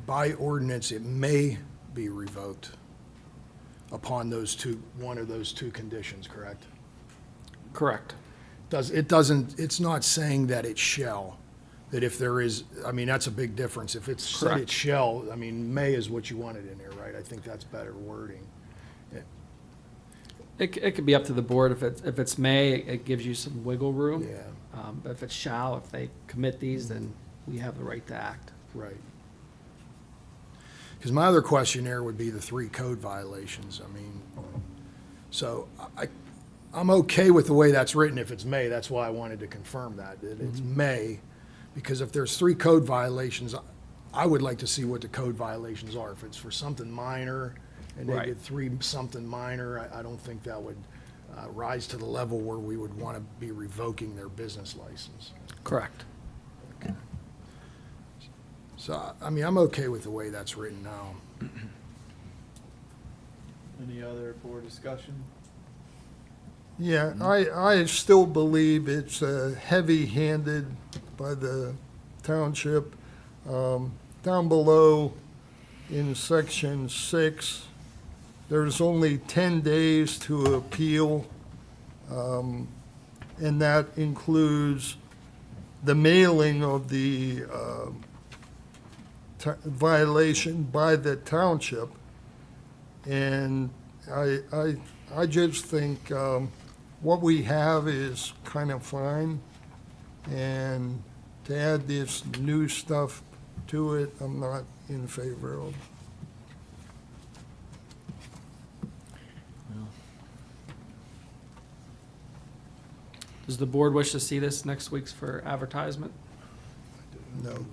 [SPEAKER 11] By ordinance, it may be revoked upon one of those two conditions, correct?
[SPEAKER 2] Correct.
[SPEAKER 11] It's not saying that it shall, that if there is, I mean, that's a big difference. If it's said it
[SPEAKER 2] Correct.
[SPEAKER 11] shall, I mean, may is what you wanted in there, right? I think that's better wording.
[SPEAKER 2] It could be up to the board. If it's may, it gives you some wiggle room.
[SPEAKER 11] Yeah,
[SPEAKER 2] But if it's shall, if they commit these, then we have the right to act.
[SPEAKER 11] right. Because my other question there would be the 3 code violations. I mean, so I'm okay with the way that's written if it's may. That's why I wanted to confirm that it's may. Because if there's 3 code violations, I would like to see what the code violations are. If it's for something minor and they
[SPEAKER 2] Right.
[SPEAKER 11] get 3 something minor, I don't think that would rise to the level where we would want to be revoking their business license.
[SPEAKER 2] Correct.
[SPEAKER 11] Okay. So, I mean, I'm okay with the way that's written now.
[SPEAKER 1] Any other board discussion?
[SPEAKER 6] Yeah, I still believe it's heavy-handed by the township. Down below in section 6, there's only 10 days to appeal, and that includes the mailing of the violation by the township. And I just think what we have is kind of fine. And to add this new stuff to it, I'm not in favor of.
[SPEAKER 2] Does the board wish to see this next week's for advertisement?
[SPEAKER 6] No.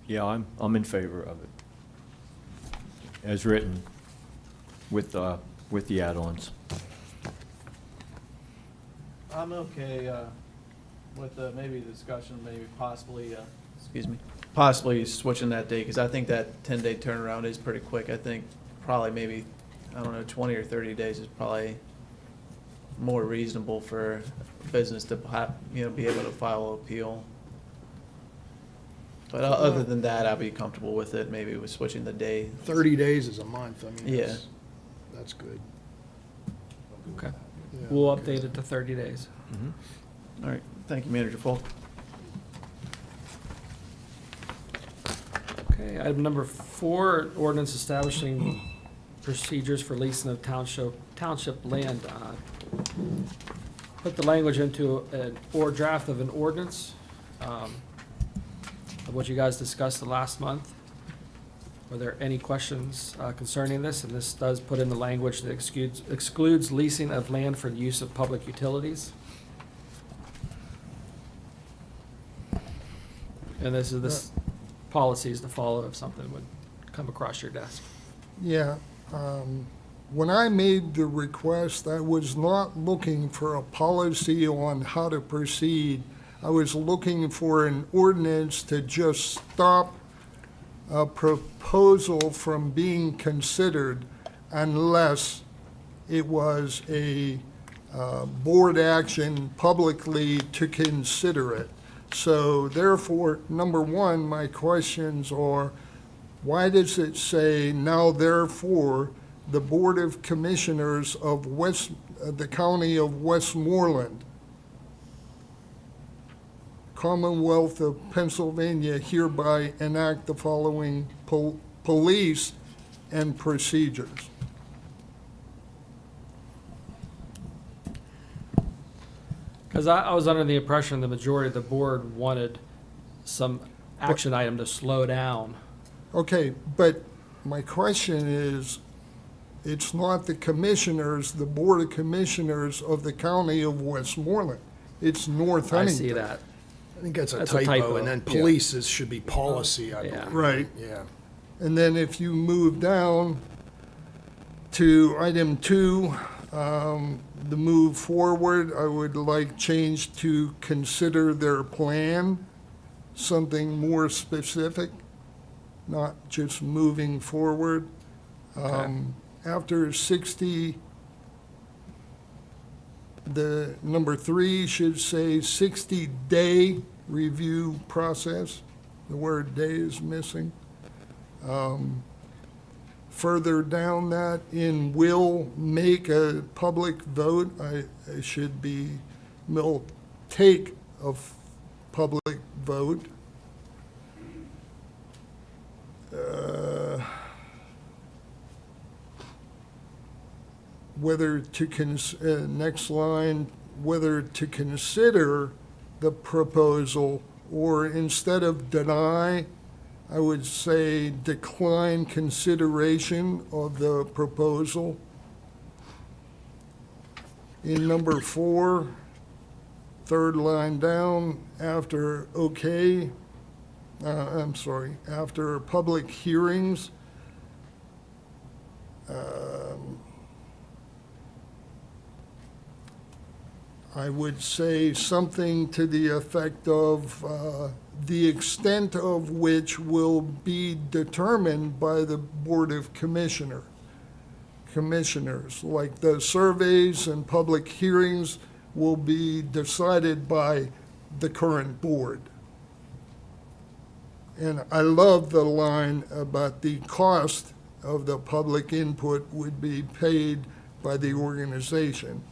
[SPEAKER 16] Yeah, I'm in favor of it. As written, with the add-ons.
[SPEAKER 1] I'm okay with maybe discussion, maybe possibly, possibly switching that date, because I think that 10-day turnaround is pretty quick. I think probably maybe, I don't know, 20 or 30 days is probably more reasonable for business to be able to file appeal. But other than that, I'd be comfortable with it, maybe with switching the day.
[SPEAKER 11] 30 days is a month, I mean,
[SPEAKER 1] Yeah.
[SPEAKER 11] that's good.
[SPEAKER 2] Okay.
[SPEAKER 11] Yeah,
[SPEAKER 2] We'll
[SPEAKER 11] okay.
[SPEAKER 2] update it to 30 days.
[SPEAKER 1] All right, thank you, Manager Folk.
[SPEAKER 2] Okay, item number 4, ordinance establishing procedures for leasing of township land. Put the language into draft of an ordinance of what you guys discussed the last month. Were there any questions concerning this? And this does put in the language that excludes leasing of land for the use of public utilities. And this policy is to follow if something would come across your desk.
[SPEAKER 6] Yeah, when I made the request, I was not looking for a policy on how to proceed. I was looking for an ordinance to just stop a proposal from being considered unless it was a board action publicly to consider it. So therefore, number one, my questions are, why does it say, now therefore, the Board of Commissioners of the County of Westmoreland, Commonwealth of Pennsylvania hereby enact the following police and procedures?
[SPEAKER 2] Because I was under the impression the majority of the board wanted some action item to slow down.
[SPEAKER 6] Okay, but my question is, it's not the commissioners, the Board of Commissioners of the County of Westmoreland. It's North
[SPEAKER 2] I
[SPEAKER 6] Huntington.
[SPEAKER 2] see that.
[SPEAKER 11] I think that's a
[SPEAKER 2] That's a
[SPEAKER 11] typo,
[SPEAKER 2] typo.
[SPEAKER 11] and then
[SPEAKER 2] Yeah.
[SPEAKER 11] police should be policy, I
[SPEAKER 2] Yeah.
[SPEAKER 11] believe.
[SPEAKER 6] Right.
[SPEAKER 11] Yeah.
[SPEAKER 6] And then if you move down to item 2, the move forward, I would like change to consider their plan, something more specific, not just moving forward. After 60, the number 3 should say 60-day review process. The word day is missing. Further down that, in will make a public vote, I should be, will take a public vote. Whether to, next line, whether to consider the proposal, or instead of deny, I would say decline consideration of the proposal. In number 4, third line down, after okay, after public hearings, I would say something to the effect of the extent of which will be determined by the Board of Commissioners. Like the surveys and public hearings will be decided by the current board. And I love the line about the cost of the public input would be paid by the organization.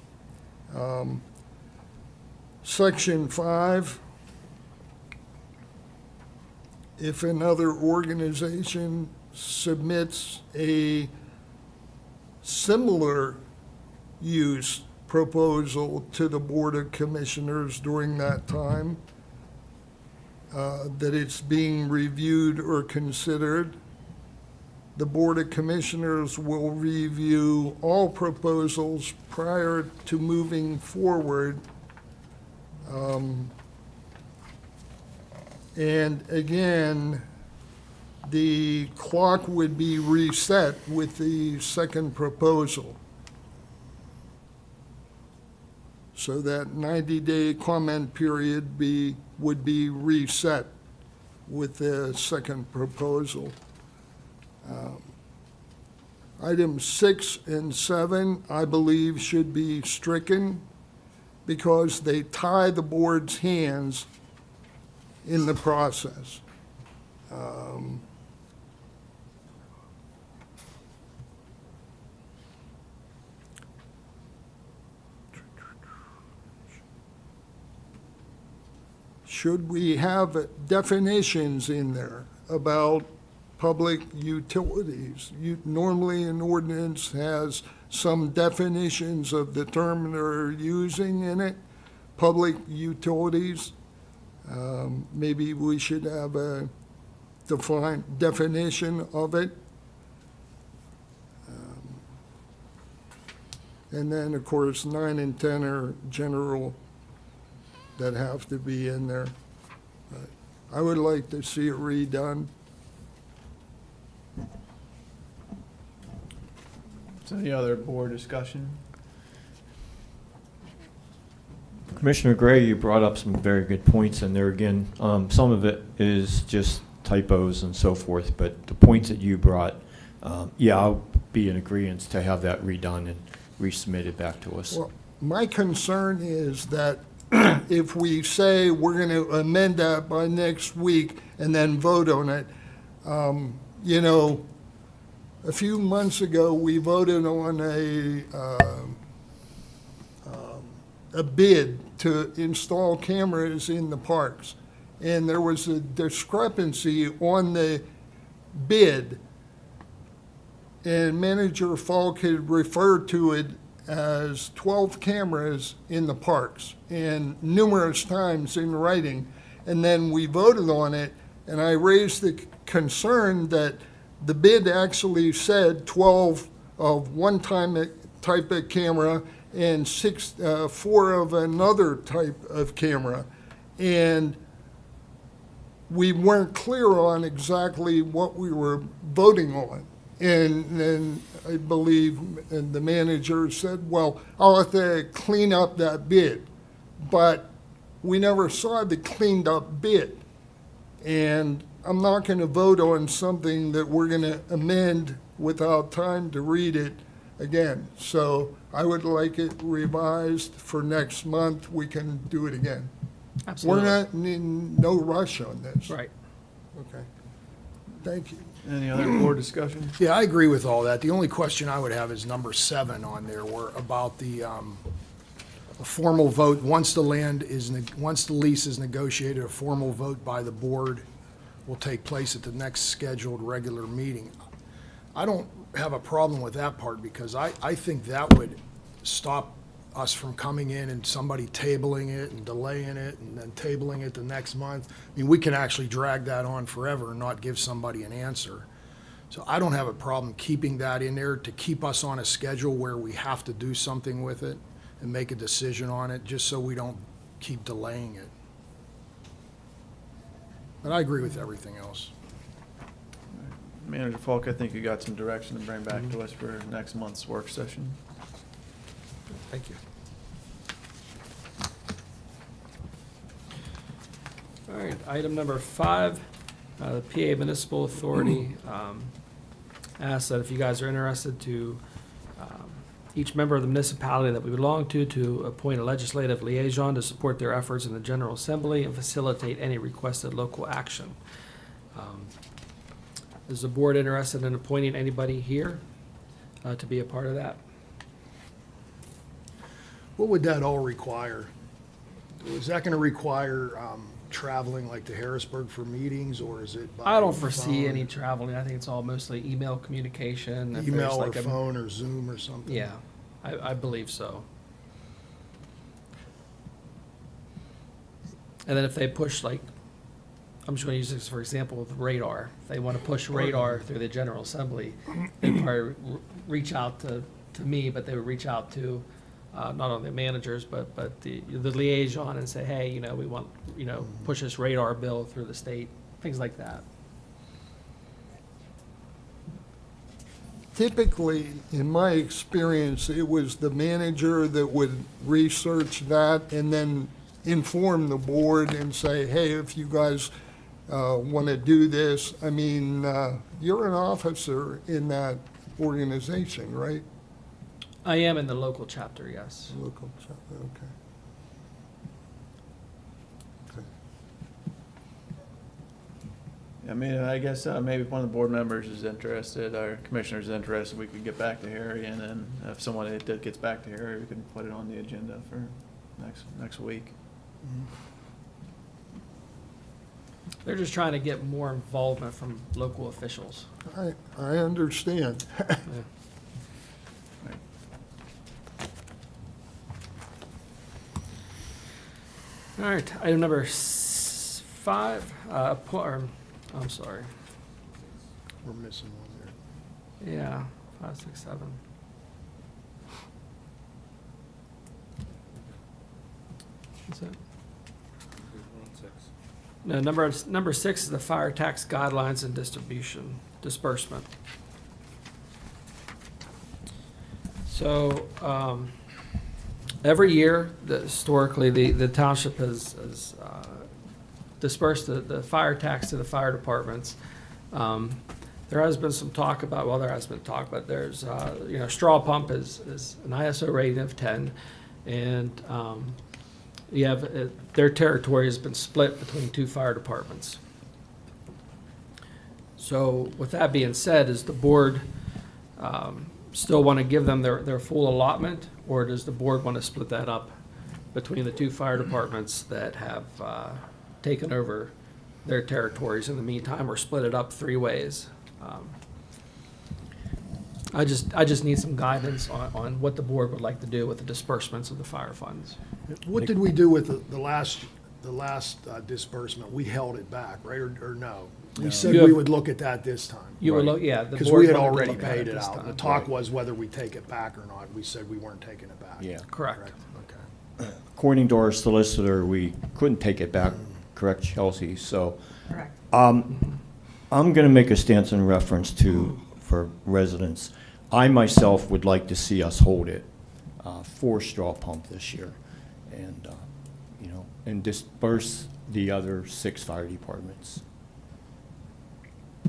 [SPEAKER 6] Section 5, if another organization submits a similar use proposal to the Board of Commissioners during that time, that it's being reviewed or considered. The Board of Commissioners will review all proposals prior to moving forward. And again, the clock would be reset with the second proposal. So that 90-day comment period would be reset with the second proposal. Items 6 and 7, I believe, should be stricken because they tie the board's hands in the process. Should we have definitions in there about public utilities? Normally an ordinance has some definitions of the term they're using in it, public utilities. Maybe we should have a defined definition of it. And then, of course, 9 and 10 are general that have to be in there. But I would like to see it redone.
[SPEAKER 1] Is there any other board discussion?
[SPEAKER 16] Commissioner Gray, you brought up some very good points in there again. Some of it is just typos and so forth, but the points that you brought, yeah, I'll be in agreement to have that redone and resubmitted back to us.
[SPEAKER 6] Well, my concern is that if we say we're going to amend that by next week and then vote on it, you know, a few months ago, we voted on a bid to install cameras in the parks. And there was a discrepancy on the bid. And Manager Falk had referred to it as 12 cameras in the parks and numerous times in writing. And then we voted on it, and I raised the concern that the bid actually said 12 of one type of camera and 4 of another type of camera. And we weren't clear on exactly what we were voting on. And then I believe the manager said, well, I'll have to clean up that bid. But we never saw the cleaned up bid. And I'm not going to vote on something that we're going to amend without time to read it again. So I would like it revised for next month. We can do it again.
[SPEAKER 2] Absolutely.
[SPEAKER 6] We're not in no rush on this.
[SPEAKER 2] Right.
[SPEAKER 6] Okay. Thank you.
[SPEAKER 1] Any other board discussion?
[SPEAKER 11] Yeah, I agree with all that. The only question I would have is number 7 on there, where about the a formal vote, once the lease is negotiated, a formal vote by the board will take place at the next scheduled regular meeting. I don't have a problem with that part because I think that would stop us from coming in and somebody tabling it and delaying it and then tabling it the next month. I mean, we can actually drag that on forever and not give somebody an answer. So I don't have a problem keeping that in there to keep us on a schedule where we have to do something with it and make a decision on it, just so we don't keep delaying it. But I agree with everything else.
[SPEAKER 1] Manager Falk, I think you got some direction to bring back to us for next month's work session.
[SPEAKER 2] Thank you. All right, item number 5, the PA Municipal Authority asks that if you guys are interested to, each member of the municipality that we belong to appoint a legislative liaison to support their efforts in the General Assembly and facilitate any requested local action. Is the board interested in appointing anybody here to be a part of that?
[SPEAKER 11] What would that all require? Is that going to require traveling like to Harrisburg for meetings, or is it by
[SPEAKER 2] I don't foresee
[SPEAKER 11] phone?
[SPEAKER 2] any traveling. I think it's all mostly email communication. If there's
[SPEAKER 11] Email or
[SPEAKER 2] like a-
[SPEAKER 11] phone or Zoom or something?
[SPEAKER 2] Yeah, I believe so. And then if they push, like, I'm just going to use this for example with radar. If they want to push radar through the General Assembly, they'd probably reach out to me, but they would reach out to not only the managers, but the liaison and say, hey, we want, push this radar bill through the state, things like that.
[SPEAKER 6] Typically, in my experience, it was the manager that would research that and then inform the board and say, hey, if you guys want to do this, I mean, you're an officer in that organization, right?
[SPEAKER 2] I am in the local chapter, yes.
[SPEAKER 6] Local, okay.
[SPEAKER 1] I mean, I guess maybe if one of the board members is interested, or commissioners is interested, we could get back to Harry, and then if someone that gets back to Harry, we can put it on the agenda for next week.
[SPEAKER 2] They're just trying to get more involvement from local officials.
[SPEAKER 6] I understand.
[SPEAKER 2] Yeah. All right, item number 5, I'm sorry.
[SPEAKER 11] We're missing one there.
[SPEAKER 2] Yeah, 5, 6, 7. What's that? No, number 6 is the fire tax guidelines and disbursement. So, every year, historically, the township has dispersed the fire tax to the fire departments. There has been some talk about, but there's, straw pump is an ISO rating of 10, and you have, their territory has been split between 2 fire departments. So with that being said, is the board still want to give them their full allotment, or does the board want to split that up between the 2 fire departments that have taken over their territories in the meantime, or split it up 3 ways? I just need some guidance on what the board would like to do with the disbursements of the fire funds.
[SPEAKER 11] What did we do with the last disbursement? We held it back, right, or no? We said we would look at that this time.
[SPEAKER 2] You would look, yeah.
[SPEAKER 11] Because we had already paid it out. The talk was whether we take it back or not. We said we weren't taking it back.
[SPEAKER 16] Yeah.
[SPEAKER 2] Correct.
[SPEAKER 11] Okay.
[SPEAKER 16] According to our solicitor, we couldn't take it back, correct, Chelsea? So
[SPEAKER 8] Correct.
[SPEAKER 16] I'm going to make a stance in reference to, for residents, I myself would like to see us hold it for straw pump this year, and, and disperse the other 6 fire departments.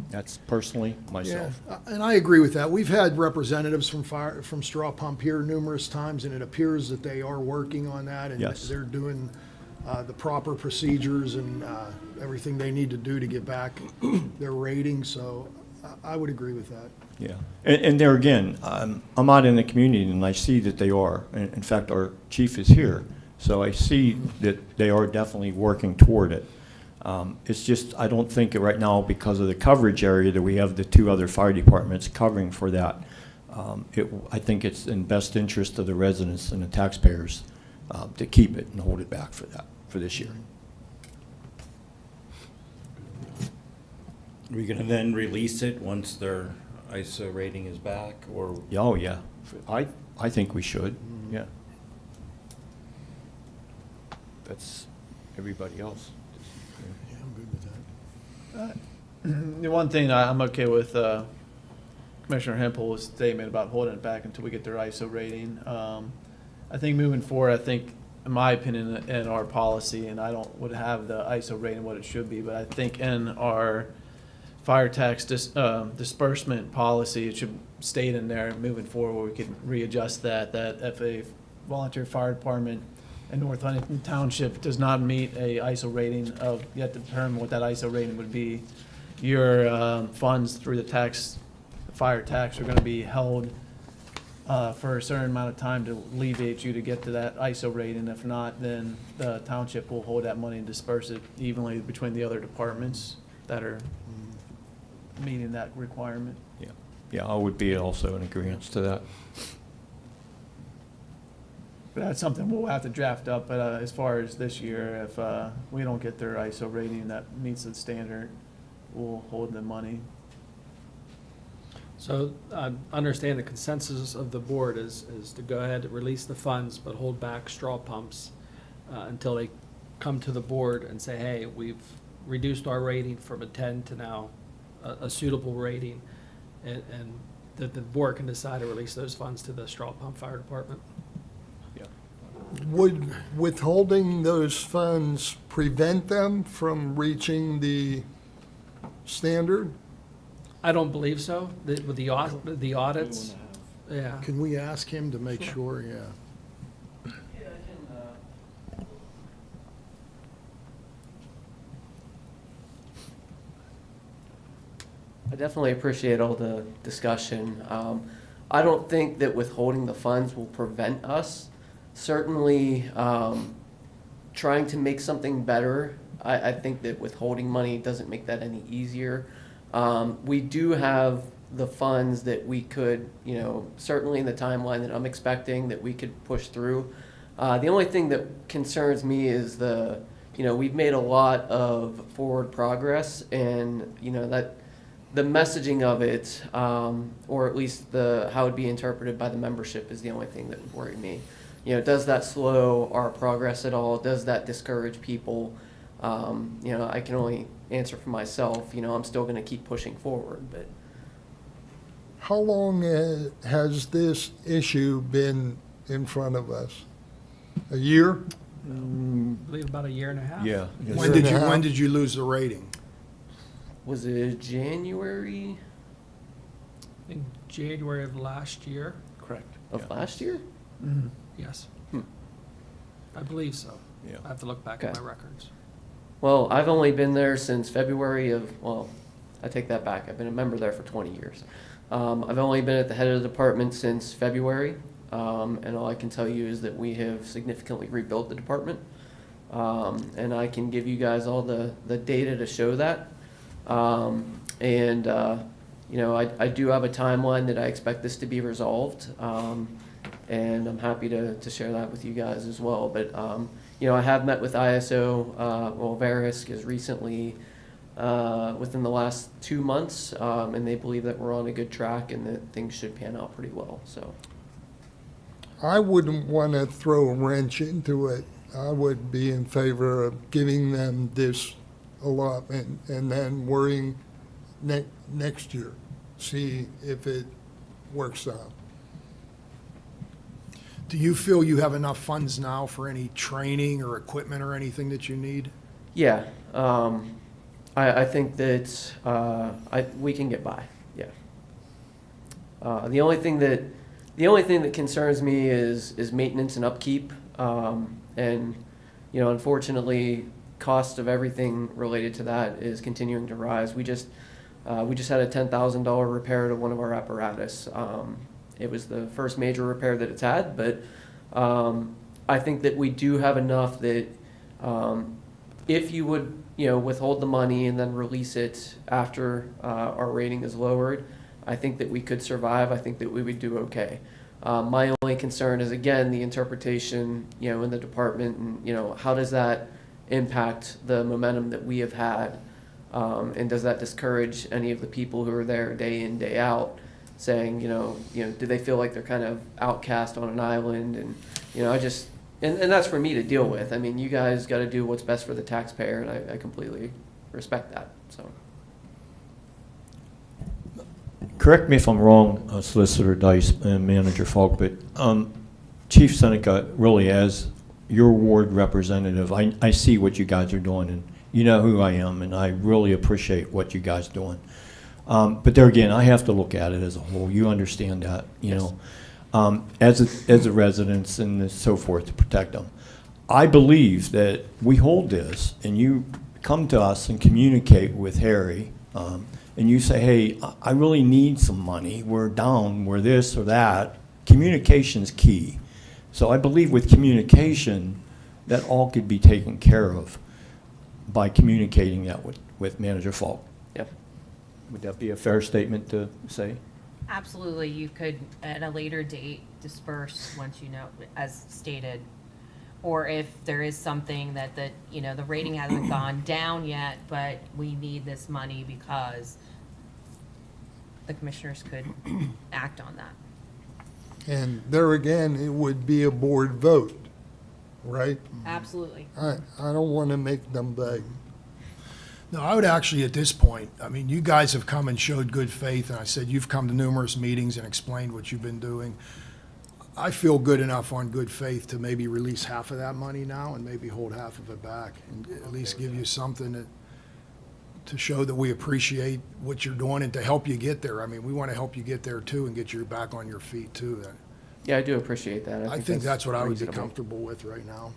[SPEAKER 16] That's personally myself.
[SPEAKER 11] Yeah, and I agree with that. We've had representatives from Straw Pump here numerous times, and it appears that they are working on that, and
[SPEAKER 16] Yes.
[SPEAKER 11] they're doing the proper procedures and everything they need to do to get back their rating, so I would agree with that.
[SPEAKER 16] Yeah, and there again, I'm out in the community and I see that they are. In fact, our chief is here, so I see that they are definitely working toward it. It's just, I don't think right now, because of the coverage area, that we have the 2 other fire departments covering for that. I think it's in best interest of the residents and the taxpayers to keep it and hold it back for this year.
[SPEAKER 9] Are we gonna then release it once their ISO rating is back, or?
[SPEAKER 16] Oh, yeah. I think we should, yeah. That's everybody else.
[SPEAKER 11] Yeah, I'm good with that.
[SPEAKER 1] The one thing I'm okay with Commissioner Hempel's statement about holding it back until we get their ISO rating. I think moving forward, in my opinion, in our policy, and would have the ISO rating what it should be, but I think in our fire tax disbursement policy, it should state in there moving forward where we could readjust that if a volunteer fire department in North Huntington Township does not meet a ISO rating of, you have to determine what that ISO rating would be. Your funds through the fire tax are going to be held for a certain amount of time to alleviate you to get to that ISO rating. If not, then the township will hold that money and disperse it evenly between the other departments that are meeting that requirement.
[SPEAKER 16] Yeah, yeah, I would be also in agreement to that.
[SPEAKER 1] But that's something we'll have to draft up, but as far as this year, if we don't get their ISO rating that meets the standard, we'll hold the money.
[SPEAKER 2] So understand the consensus of the board is to go ahead and release the funds, but hold back straw pumps until they come to the board and say, hey, we've reduced our rating from a 10 to now a suitable rating, and that the board can decide to release those funds to the straw pump fire department.
[SPEAKER 6] Would withholding those funds prevent them from reaching the standard?
[SPEAKER 2] I don't believe so. With the audits, yeah.
[SPEAKER 11] Can we ask him to make sure? Yeah.
[SPEAKER 17] I definitely appreciate all the discussion. I don't think that withholding the funds will prevent us. Certainly, trying to make something better, I think that withholding money doesn't make that any easier. We do have the funds that we could, certainly in the timeline that I'm expecting, that we could push through. The only thing that concerns me is we've made a lot of forward progress, and, that the messaging of it, or at least how it'd be interpreted by the membership, is the only thing that would worry me. Does that slow our progress at all? Does that discourage people? I can only answer for myself. I'm still going to keep pushing forward. But
[SPEAKER 6] How long has this issue been in front of us? A year?
[SPEAKER 2] I believe about a year and a half.
[SPEAKER 16] Yeah.
[SPEAKER 11] When did you lose the rating?
[SPEAKER 17] was it January
[SPEAKER 2] In January of last year.
[SPEAKER 1] Correct.
[SPEAKER 17] of last year?
[SPEAKER 2] Yes.
[SPEAKER 17] Hmm.
[SPEAKER 2] I believe so.
[SPEAKER 16] Yeah.
[SPEAKER 2] I have to look back at
[SPEAKER 17] Okay.
[SPEAKER 2] my records.
[SPEAKER 17] Well, I've only been there since February I take that back. I've been a member there for 20 years. I've only been at the head of the department since February, and all I can tell you is that we have significantly rebuilt the department. And I can give you guys all the data to show that. I do have a timeline that I expect this to be resolved, and I'm happy to share that with you guys as well. But I have met with ISO, Verisk as recently within the last 2 months, and they believe that we're on a good track and that things should pan out pretty well. So
[SPEAKER 6] I wouldn't want to throw a wrench into it. I would be in favor of giving them this allotment and then worrying next year, see if it works out.
[SPEAKER 11] Do you feel you have enough funds now for any training or equipment or anything that you need?
[SPEAKER 17] yeah, I think that we can get by. Yeah. The only thing that concerns me is maintenance and upkeep, and unfortunately, cost of everything related to that is continuing to rise. We just had a $10,000 repair to one of our apparatus. It was the first major repair that it's had, but I think that we do have enough that if you would withhold the money and then release it after our rating is lowered, I think that we could survive. I think that we would do okay. My only concern is, again, the interpretation in the department, and how does that impact the momentum that we have had, and does that discourage any of the people who are there day in, day out, saying, do they feel like they're kind of outcast on an island? And and that's for me to deal with. I mean, you guys got to do what's best for the taxpayer, and I completely respect that. So,
[SPEAKER 16] Correct me if I'm wrong, Solicitor Dice and Manager Falk, but Chief Seneca, really, as your ward representative, I see what you guys are doing, and you know who I am, and I really appreciate what you guys are doing. But there again, I have to look at it as a whole. You understand that, you know, as a residents and so forth, to protect them. I believe that we hold this, and you come to us and communicate with Harry, and you say, hey, I really need some money. We're down. We're this or that. communication's key. So I believe with communication, that all could be taken care of by communicating that with Manager Falk.
[SPEAKER 17] Yep.
[SPEAKER 16] Would that be a fair statement to say?
[SPEAKER 18] Absolutely, you could at a later date disperse once you know, as stated. Or if there is something that the rating hasn't gone down yet, but we need this money because the commissioners could act on that.
[SPEAKER 6] And there again, it would be a board vote, right?
[SPEAKER 18] Absolutely.
[SPEAKER 6] I don't want to make them beg.
[SPEAKER 11] No, I would actually, at this point, I mean, you guys have come and showed good faith, and I said you've come to numerous meetings and explained what you've been doing. I feel good enough on good faith to maybe release half of that money now and maybe hold half of it back and at least give you something to show that we appreciate what you're doing and to help you get there. I mean, we want to help you get there too and get you back on your feet too.
[SPEAKER 17] Yeah, I do appreciate that.
[SPEAKER 11] I think that's what I would be
[SPEAKER 17] reasonable.
[SPEAKER 11] comfortable with right now.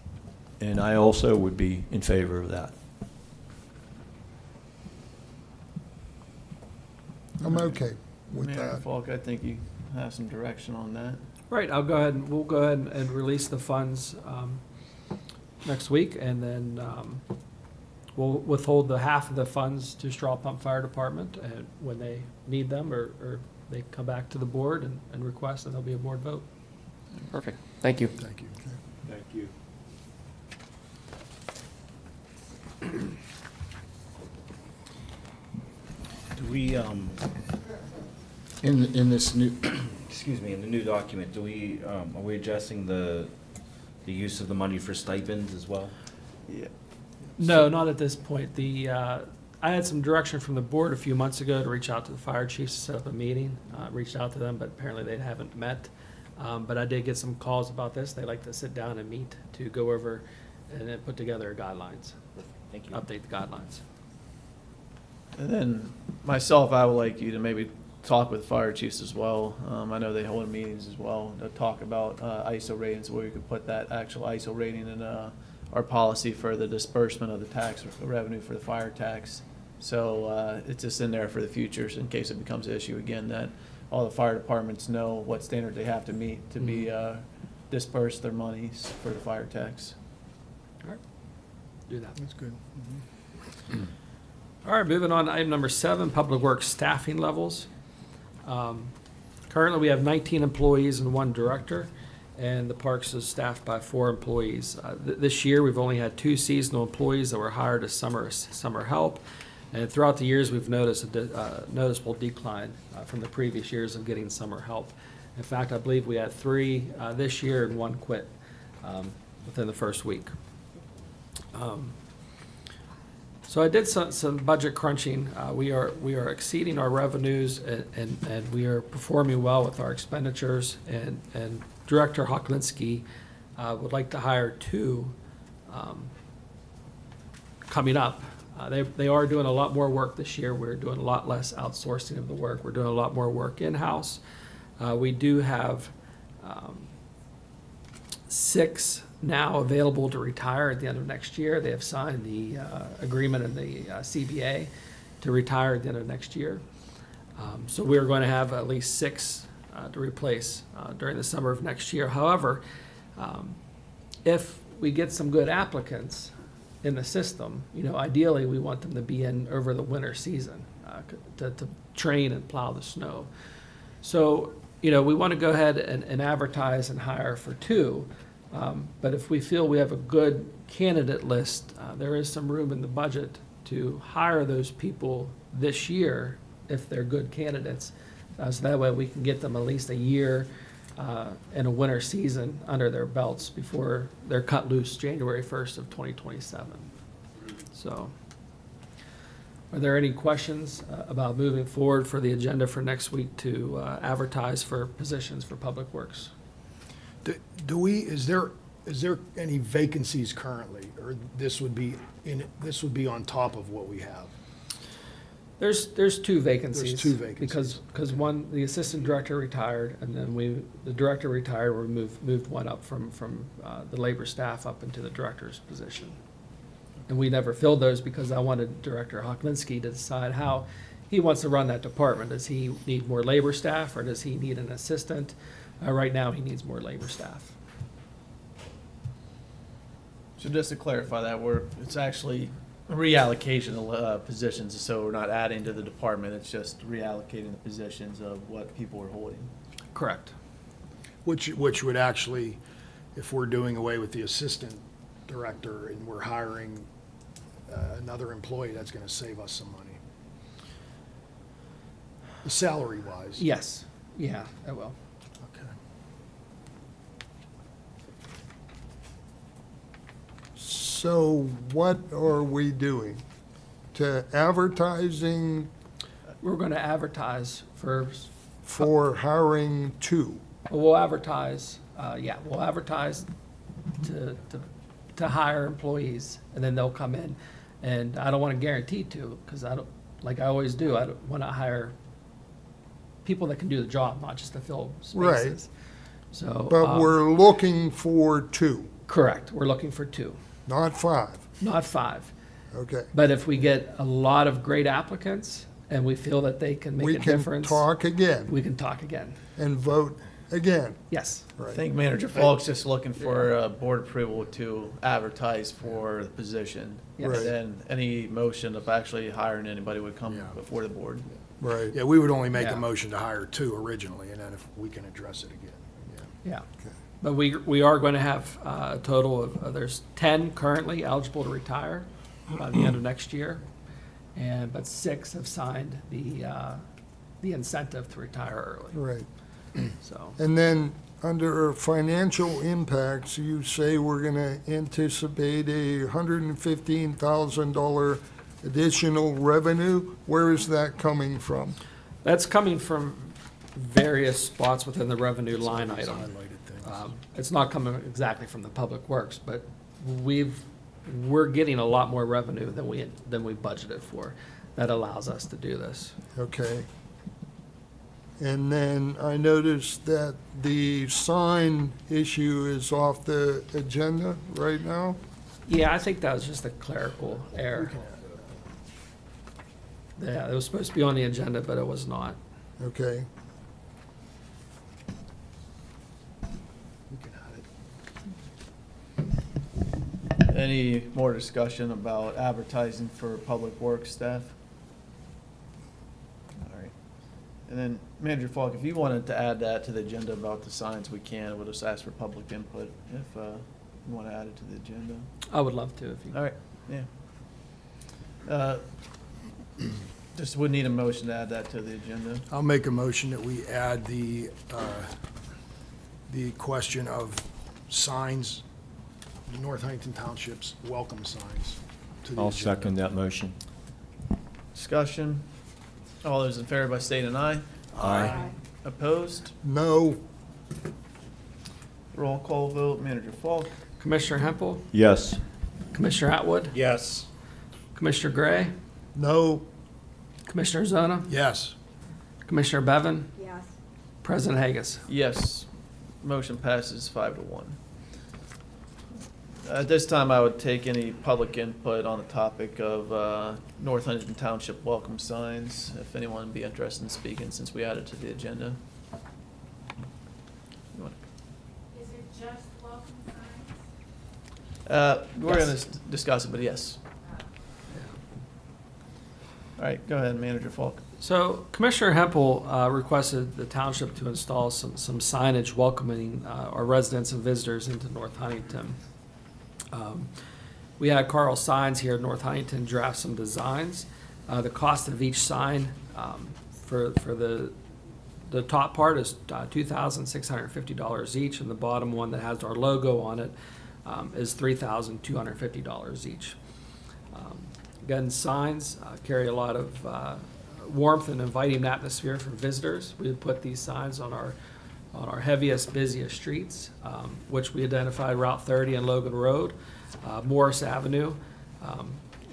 [SPEAKER 16] And I also would be in favor of that.
[SPEAKER 6] I'm okay with
[SPEAKER 1] Mayor
[SPEAKER 6] that.
[SPEAKER 1] Falk, I think you have some direction on that.
[SPEAKER 2] Right, we'll go ahead and release the funds next week, and then we'll withhold the half of the funds to Straw Pump Fire Department and when they need them, or they come back to the board and request, and there'll be a board vote.
[SPEAKER 17] Perfect. Thank you.
[SPEAKER 11] Thank you.
[SPEAKER 16] Thank you.
[SPEAKER 9] Do we, in this new, excuse me, in the new document, do we, are we addressing the use of the money for stipends as well?
[SPEAKER 1] Yeah.
[SPEAKER 2] No, not at this point. I had some direction from the board a few months ago to reach out to the fire chiefs to set up a meeting. Reached out to them, but apparently they haven't met. But I did get some calls about this. They like to sit down and meet to go over and then put together guidelines.
[SPEAKER 9] Thank you.
[SPEAKER 2] Update the guidelines.
[SPEAKER 1] And then myself, I would like you to maybe talk with fire chiefs as well. I know they hold meetings as well to talk about ISO ratings, where we could put that actual ISO rating in our policy for the disbursement of the tax revenue for the fire tax. So it's just in there for the future, so in case it becomes an issue again, that all the fire departments know what standard they have to meet to be disperse their monies for the fire tax.
[SPEAKER 2] All right, do that.
[SPEAKER 11] That's good.
[SPEAKER 2] All right, moving on to item number 7, Public Works staffing levels. Currently, we have 19 employees and 1 director, and the parks is staffed by 4 employees. This year, we've only had 2 seasonal employees that were hired as summer help, and throughout the years, we've noticed a noticeable decline from the previous years of getting summer help. In fact, I believe we had 3 this year and 1 quit within the first week. So I did some budget crunching. We are exceeding our revenues, and we are performing well with our expenditures. And Director Hoklinski would like to hire 2 coming up. They are doing a lot more work this year. We're doing a lot less outsourcing of the work. We're doing a lot more work in-house. We do have 6 now available to retire at the end of next year. They have signed the agreement in the CBA to retire at the end of next year. So we're going to have at least 6 to replace during the summer of next year. However, if we get some good applicants in the system, ideally we want them to be in over the winter season to train and plow the snow. So, we want to go ahead and advertise and hire for 2. But if we feel we have a good candidate list, there is some room in the budget to hire those people this year if they're good candidates. So that way we can get them at least a year and a winter season under their belts before they're cut loose January 1st of 2027. So are there any questions about moving forward for the agenda for next week to advertise for positions for Public Works?
[SPEAKER 11] Is there any vacancies currently, or this would be on top of what we have?
[SPEAKER 2] There's 2 vacancies.
[SPEAKER 11] There's 2 vacancies.
[SPEAKER 2] Because one, the assistant director retired, and then the director retired, we moved one up from the labor staff up into the director's position. And we never filled those because I wanted Director Hoklinski to decide how he wants to run that department. Does he need more labor staff, or does he need an assistant? Right now, he needs more labor staff.
[SPEAKER 1] So just to clarify that, it's actually a reallocation of positions, so we're not adding to the department, it's just reallocating the positions of what people are holding.
[SPEAKER 2] Correct.
[SPEAKER 11] Which would actually, if we're doing away with the assistant director and we're hiring another employee, that's gonna save us some money. Salary wise.
[SPEAKER 2] Yes. Yeah, I will.
[SPEAKER 11] Okay.
[SPEAKER 6] So what are we doing? To advertising
[SPEAKER 2] We're going to advertise
[SPEAKER 6] for hiring two?
[SPEAKER 2] we'll advertise, we'll advertise to hire employees, and then they'll come in. And I don't want to guarantee to, because I don't, like I always do, I don't want to hire people that can do the job, not just to fill
[SPEAKER 6] Right.
[SPEAKER 2] spaces. So.
[SPEAKER 6] But we're looking for two,
[SPEAKER 2] Correct, we're looking for 2,
[SPEAKER 6] not 5.
[SPEAKER 2] not 5.
[SPEAKER 6] Okay.
[SPEAKER 2] But if we get a lot of great applicants, and we feel that they can make
[SPEAKER 6] We
[SPEAKER 2] a
[SPEAKER 6] can
[SPEAKER 2] difference.
[SPEAKER 6] talk again
[SPEAKER 2] We can talk again.
[SPEAKER 6] and vote again.
[SPEAKER 2] Yes.
[SPEAKER 1] I
[SPEAKER 6] Right.
[SPEAKER 1] think Manager Falk's just looking for board approval to advertise for the position.
[SPEAKER 2] Yes.
[SPEAKER 6] Right.
[SPEAKER 1] And then any motion of actually hiring anybody would come
[SPEAKER 11] Yeah.
[SPEAKER 1] before the board.
[SPEAKER 6] Right.
[SPEAKER 11] Yeah, we would only make
[SPEAKER 2] Yeah.
[SPEAKER 11] a motion to hire 2 originally, and then if we can address it again. Yeah.
[SPEAKER 2] Yeah.
[SPEAKER 6] Okay.
[SPEAKER 2] But we are going to have a total of, there's 10 currently eligible to retire by the end of next year. But 6 have signed the incentive to retire early,
[SPEAKER 6] Right.
[SPEAKER 2] so.
[SPEAKER 6] And then, under financial impacts, you say we're gonna anticipate a $115,000 additional revenue. Where is that coming from?
[SPEAKER 2] That's coming from various spots within the revenue line item.
[SPEAKER 11] Highlighted things.
[SPEAKER 2] It's not coming exactly from the public works, but we're getting a lot more revenue than we budgeted for. That allows us to do this.
[SPEAKER 6] Okay. And then I noticed that the sign issue is off the agenda right now.
[SPEAKER 2] Yeah, I think that was just a clerical error. Yeah, it was supposed to be on the agenda, but it was not.
[SPEAKER 6] Okay.
[SPEAKER 11] We can add it.
[SPEAKER 1] Any more discussion about advertising for public works staff? All right. And then Manager Falk, if you wanted to add that to the agenda about the signs, we can. We'll just ask for public input if you want to add it to the agenda.
[SPEAKER 2] I would love to if you.
[SPEAKER 1] All right, yeah. Just would need a motion to add that to the agenda.
[SPEAKER 11] I'll make a motion that we add the question of signs, the North Huntington Township's welcome signs to the
[SPEAKER 16] I'll
[SPEAKER 11] agenda.
[SPEAKER 16] second that motion.
[SPEAKER 1] Discussion. All those in favor by state and I.
[SPEAKER 16] Aye.
[SPEAKER 1] Opposed?
[SPEAKER 6] No.
[SPEAKER 1] Roll call vote. Manager Falk.
[SPEAKER 2] Commissioner Hempel,
[SPEAKER 16] Yes.
[SPEAKER 2] Commissioner Atwood,
[SPEAKER 9] Yes.
[SPEAKER 2] Commissioner Gray,
[SPEAKER 6] No.
[SPEAKER 2] Commissioner Zona,
[SPEAKER 11] Yes.
[SPEAKER 2] Commissioner Bevan,
[SPEAKER 8] Yes.
[SPEAKER 2] President Hagus.
[SPEAKER 1] Yes. Motion passes 5-1. At this time, I would take any public input on the topic of North Huntington Township welcome signs, if anyone would be interested in speaking, since we added to the agenda. You want-
[SPEAKER 10] Is it just welcome signs?
[SPEAKER 1] We're going
[SPEAKER 2] Yes.
[SPEAKER 1] to discuss it, but yes. All right, go ahead, Manager Falk.
[SPEAKER 2] So Commissioner Hempel requested the township to install some signage welcoming our residents and visitors into North Huntington. We had Carl Signs here at North Huntington draft some designs. The cost of each sign for the top part is $2,650 each, and the bottom one that has our logo on it is $3,250 each. Again, signs carry a lot of warmth and inviting atmosphere for visitors. We would put these signs on our heaviest, busiest streets, which we identified Route 30 and Logan Road, Morris Avenue,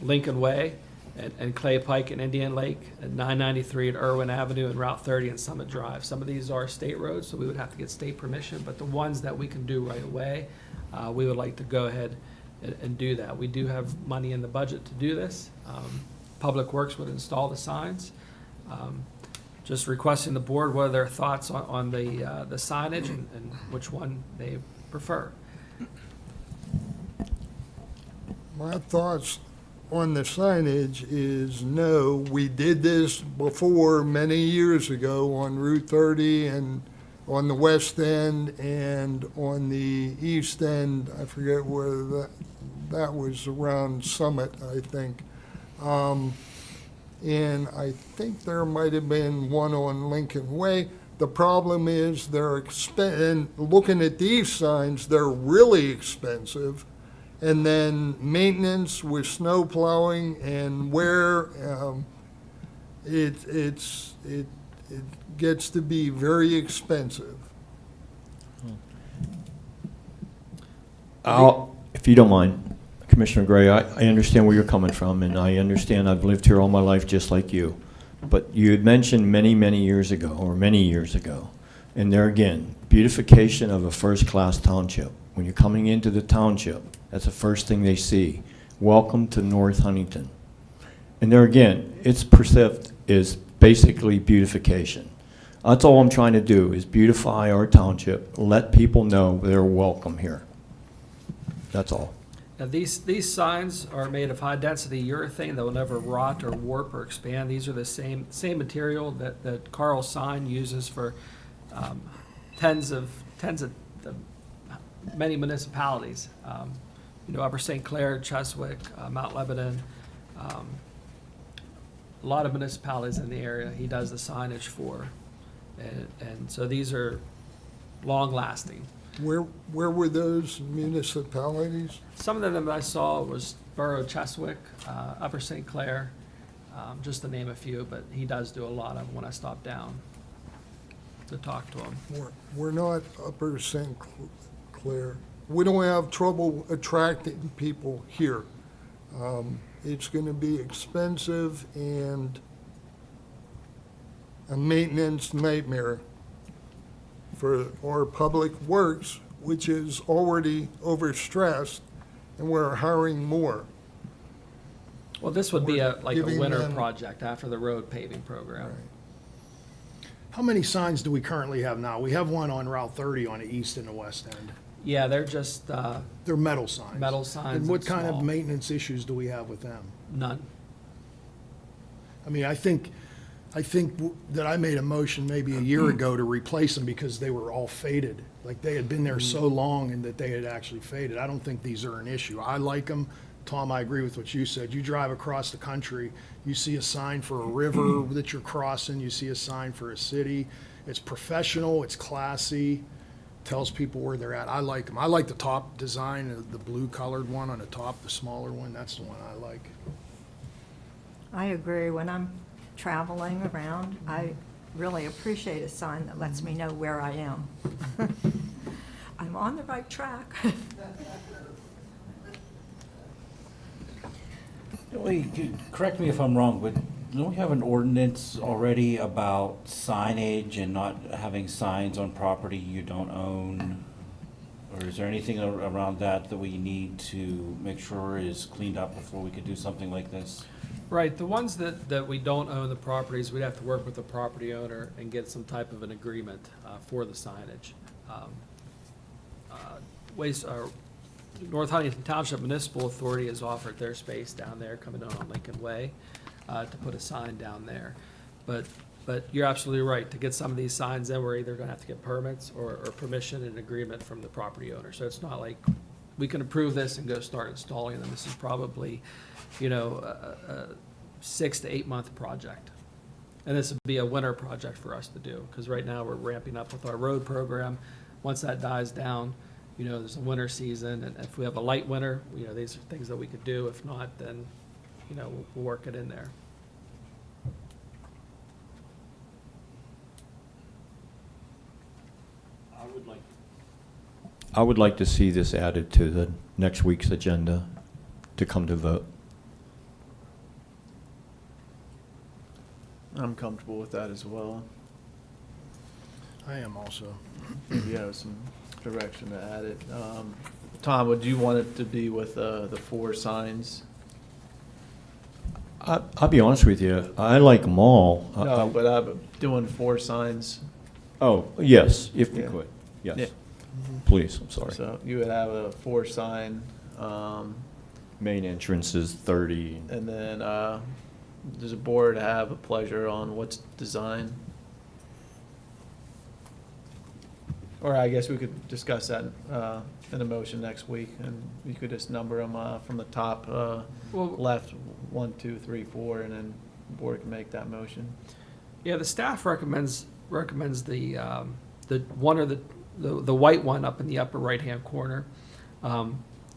[SPEAKER 2] Lincoln Way, and Clay Pike and Indian Lake, and 993 at Irwin Avenue and Route 30 and Summit Drive. Some of these are state roads, so we would have to get state permission, but the ones that we can do right away, we would like to go ahead and do that. We do have money in the budget to do this. Public Works would install the signs. just requesting the board what are their thoughts on the signage and which one they prefer.
[SPEAKER 6] My thoughts on the signage is no, we did this before many years ago on Route 30 and on the west end and on the east end. I forget where that was around Summit, I think. And I think there might have been one on Lincoln Way. The problem is and looking at these signs, they're really expensive. And then maintenance with snow plowing and wear, it gets to be very expensive.
[SPEAKER 16] If you don't mind, Commissioner Gray, I understand where you're coming from, and I understand I've lived here all my life just like you. But you had mentioned many, many years ago, and there again, beautification of a first-class township. When you're coming into the township, that's the first thing they see. Welcome to North Huntington. And there again, it's perceived as basically beautification. That's all I'm trying to do, is beautify our township, let people know they're welcome here. That's all.
[SPEAKER 2] Now, these signs are made of high-density urethane that will never rot or warp or expand. These are the same material that Carl's sign uses for tens of many municipalities. Upper St. Clair, Cheswick, Mount Lebanon, a lot of municipalities in the area he does the signage for. And so these are long-lasting.
[SPEAKER 6] Where were those municipalities?
[SPEAKER 2] Some of them I saw was Borough Cheswick, Upper St. Clair, just to name a few, but he does do a lot of them when I stop down to talk to him.
[SPEAKER 6] We're not Upper St. Clair. We don't have trouble attracting people here. It's going to be expensive and a maintenance nightmare for our public works, which is already overstressed, and we're hiring more.
[SPEAKER 2] Well, this would be like a
[SPEAKER 6] Giving
[SPEAKER 2] winter
[SPEAKER 6] them-
[SPEAKER 2] project after the road paving program.
[SPEAKER 11] How many signs do we currently have now? We have one on Route 30 on the east and the west end.
[SPEAKER 2] Yeah, they're just
[SPEAKER 11] They're metal signs.
[SPEAKER 2] metal signs.
[SPEAKER 11] And what
[SPEAKER 2] and
[SPEAKER 11] kind
[SPEAKER 2] small.
[SPEAKER 11] of maintenance issues do we have with them?
[SPEAKER 2] None.
[SPEAKER 11] I mean, I think that I made a motion maybe a year ago to replace them because they were all faded. Like they had been there so long and that they had actually faded. I don't think these are an issue. I like them. Tom, I agree with what you said. You drive across the country, you see a sign for a river that you're crossing, you see a sign for a city. It's professional, it's classy, tells people where they're at. I like them. I like the top design, the blue colored one on the top, the smaller one. That's the one I like.
[SPEAKER 8] I agree. When I'm traveling around, I really appreciate a sign that lets me know where I am. I'm on the right track.
[SPEAKER 9] Correct me if I'm wrong, but don't we have an ordinance already about signage and not having signs on property you don't own? Or is there anything around that we need to make sure is cleaned up before we could do something like this?
[SPEAKER 2] Right, the ones that we don't own the properties, we'd have to work with the property owner and get some type of an agreement for the signage. North Huntington Township Municipal Authority has offered their space down there, coming down on Lincoln Way, to put a sign down there. But you're absolutely right, to get some of these signs in, we're either gonna have to get permits or permission and agreement from the property owner. So it's not like we can approve this and go start installing them. This is probably, a 6 to 8 month project. And this would be a winter project for us to do, because right now we're ramping up with our road program. Once that dies down, there's a winter season, and if we have a light winter, these are things that we could do. If not, then, we'll work it in there.
[SPEAKER 16] I would like to see this added to the next week's agenda to come to vote.
[SPEAKER 1] I'm comfortable with that as well.
[SPEAKER 11] I am also.
[SPEAKER 1] Maybe you have some direction to add it. Tom, would you want it to be with the 4 signs?
[SPEAKER 16] I'll be honest with you, I like them all.
[SPEAKER 1] No, but I'm doing 4 signs.
[SPEAKER 16] Oh, yes, if we
[SPEAKER 1] Yeah.
[SPEAKER 16] could,
[SPEAKER 1] Yeah.
[SPEAKER 16] yes. Please, I'm sorry.
[SPEAKER 1] So you would have a 4 sign,
[SPEAKER 16] Main entrance is 30.
[SPEAKER 1] and then, does the board have a pleasure on what's designed? Or I guess we could discuss that, in a motion next week, and you could just number them, from the top,
[SPEAKER 2] Well-
[SPEAKER 1] left, 1, 2, 3, 4, and then the board can make that motion.
[SPEAKER 2] Yeah, the staff recommends the one or the white one up in the upper right-hand corner.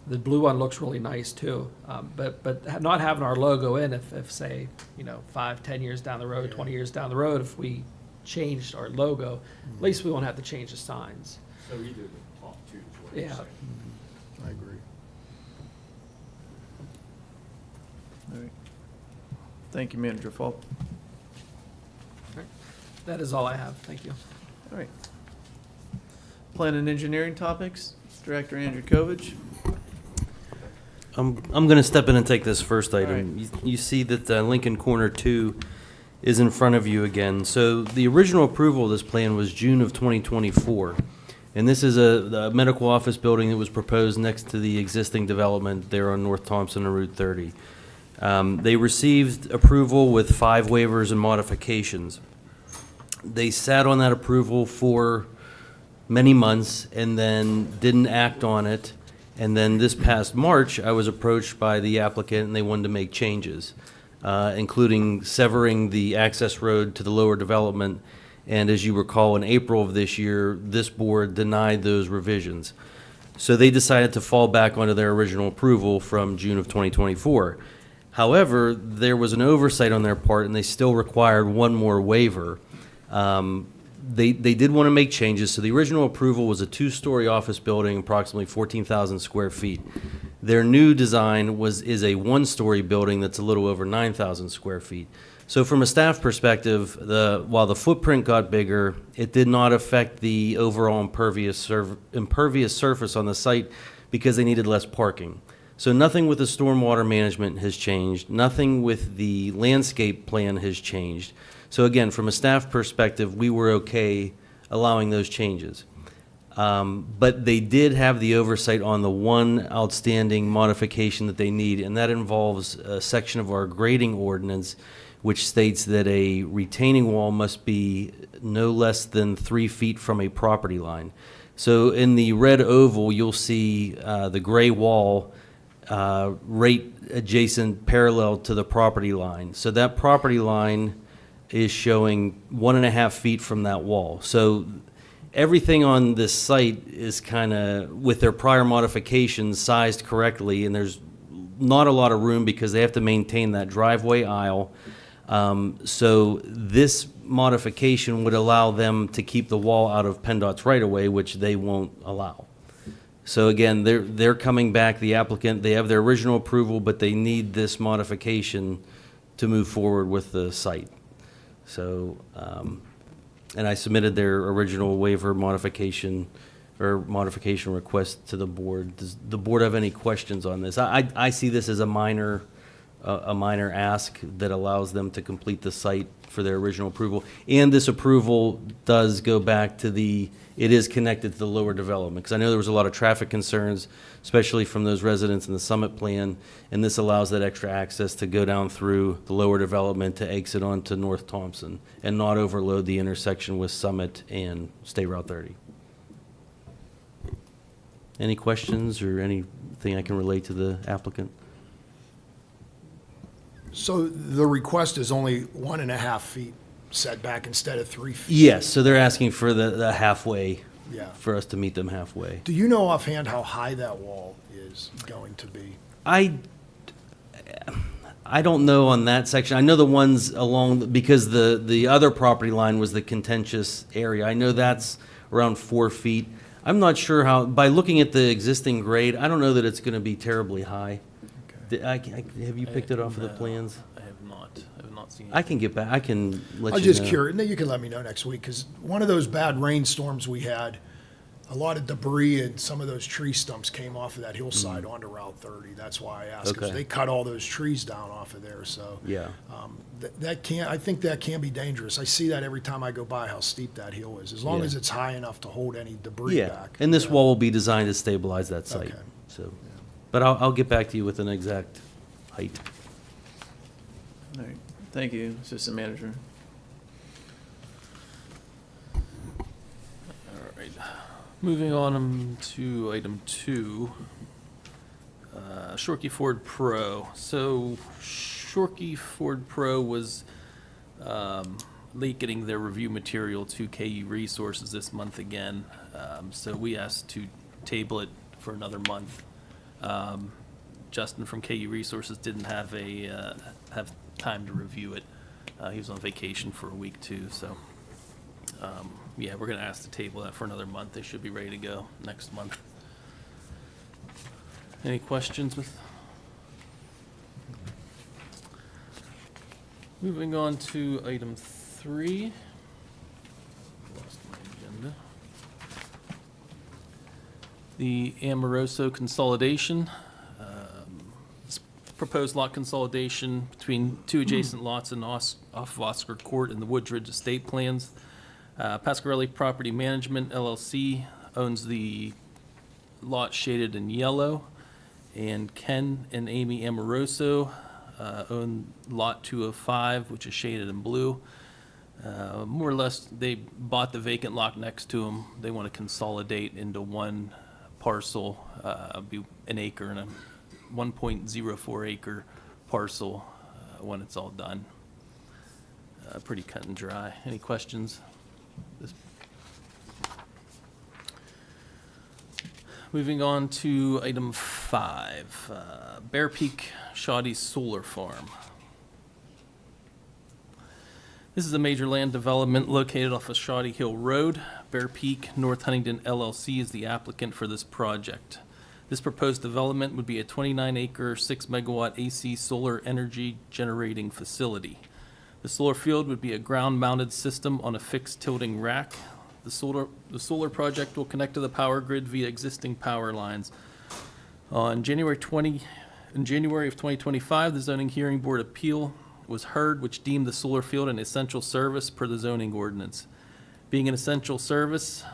[SPEAKER 2] The blue one looks really nice too, but not having our logo in, if say, 5, 10 years down the road, 20 years down the road, if we changed our logo, at least we won't have to change the signs.
[SPEAKER 16] So either the top two.
[SPEAKER 2] Yeah.
[SPEAKER 11] I agree.
[SPEAKER 1] All right. Thank you, Manager Falk.
[SPEAKER 2] That is all I have. Thank you.
[SPEAKER 1] All right. Plan and engineering topics, Director Andrew Kovich.
[SPEAKER 19] I'm going to step in and take this first item.
[SPEAKER 1] All
[SPEAKER 19] You see that Lincoln Corner 2 is in front of you again. So the original approval of this plan was June of 2024. And this is a medical office building that was proposed next to the existing development there on North Thompson and Route 30. They received approval with 5 waivers and modifications. They sat on that approval for many months and then didn't act on it. And then this past March, I was approached by the applicant and they wanted to make changes, including severing the access road to the lower development. And as you recall, in April of this year, this board denied those revisions. So they decided to fall back onto their original approval from June of 2024. However, there was an oversight on their part and they still required one more waiver. They did want to make changes. So the original approval was a 2-story office building, approximately 14,000 square feet. Their new design is a 1-story building that's a little over 9,000 square feet. So from a staff perspective, while the footprint got bigger, it did not affect the overall impervious surface on the site because they needed less parking. So nothing with the stormwater management has changed. Nothing with the landscape plan has changed. So again, from a staff perspective, we were okay allowing those changes. But they did have the oversight on the one outstanding modification that they need, and that involves a section of our grading ordinance which states that a retaining wall must be no less than 3 feet from a property line. So in the red oval, you'll see the gray wall right adjacent parallel to the property line. So that property line is showing 1.5 feet from that wall. So everything on this site is kind of, with their prior modifications, sized correctly, and there's not a lot of room because they have to maintain that driveway aisle. So this modification would allow them to keep the wall out of PennDOT's right-of-way, which they won't allow. So again, they're coming back, the applicant, they have their original approval, but they need this modification to move forward with the site. So, and I submitted their original waiver modification request to the board. Does the board have any questions on this? I see this as a minor ask that allows them to complete the site for their original approval. And this approval does go back to it is connected to the lower development, because I know there was a lot of traffic concerns, especially from those residents in the Summit plan, and this allows that extra access to go down through the lower development to exit onto North Thompson and not overload the intersection with Summit and State Route 30. Any questions or anything I can relate to the applicant?
[SPEAKER 11] So the request is only 1.5 feet setback instead of 3 feet?
[SPEAKER 19] Yes, so they're asking for the halfway,
[SPEAKER 11] Yeah.
[SPEAKER 19] for us to meet them halfway.
[SPEAKER 11] Do you know offhand how high that wall is going to be?
[SPEAKER 19] I don't know on that section. I know the ones along, because the other property line was the contentious area. I know that's around 4 feet. I'm not sure how, by looking at the existing grade, I don't know that it's going to be terribly high. Have you picked it off of the plans?
[SPEAKER 1] I have not seen it.
[SPEAKER 19] I can get back, I can let you know.
[SPEAKER 11] I'm just curious, and then you can let me know next week, because one of those bad rainstorms we had, a lot of debris and some of those tree stumps came off of that hillside onto Route 30. That's why I asked, because
[SPEAKER 19] Okay.
[SPEAKER 11] they cut all those trees down off of there, so.
[SPEAKER 19] Yeah.
[SPEAKER 11] I think that can be dangerous. I see that every time I go by, how steep that hill is, as long
[SPEAKER 19] Yeah.
[SPEAKER 11] as it's high enough to hold any debris
[SPEAKER 19] Yeah,
[SPEAKER 11] back.
[SPEAKER 19] and this
[SPEAKER 11] Yeah.
[SPEAKER 19] wall will be designed to stabilize that site,
[SPEAKER 11] Okay.
[SPEAKER 19] so. But I'll get back to you with an exact height.
[SPEAKER 1] All right, thank you, Assistant Manager. All right, moving on to item 2, Shorkey Ford Pro. So Shorkey Ford Pro was late getting their review material to KU Resources this month again. So we asked to table it for another month. Justin from KU Resources didn't have have time to review it. He was on vacation for a week too, so yeah, we're gonna ask to table that for another month. They should be ready to go next month. Any questions with? Moving on to item 3. Lost my agenda. The Amoroso consolidation. This proposed lot consolidation between 2 adjacent lots off of Oscar Court and the Woodridge Estate Plans. Pasquarelli Property Management LLC owns the lot shaded in yellow, and Ken and Amy Amoroso own lot 205, which is shaded in blue. More or less, they bought the vacant lot next to them. They want to consolidate into one parcel, be an acre and a 1.04 acre parcel when it's all done. Pretty cut and dry. Any questions? Moving on to item 5, Bear Peak Shoddy Solar Farm. This is a major land development located off of Shoddy Hill Road. Bear Peak North Huntington LLC is the applicant for this project. This proposed development would be a 29-acre, 6-megawatt AC solar energy generating facility. The solar field would be a ground-mounted system on a fixed tilting rack. The solar project will connect to the power grid via existing power lines. In January of 2025, the Zoning Hearing Board appeal was heard, which deemed the solar field an essential service per the zoning ordinance. Being an essential service,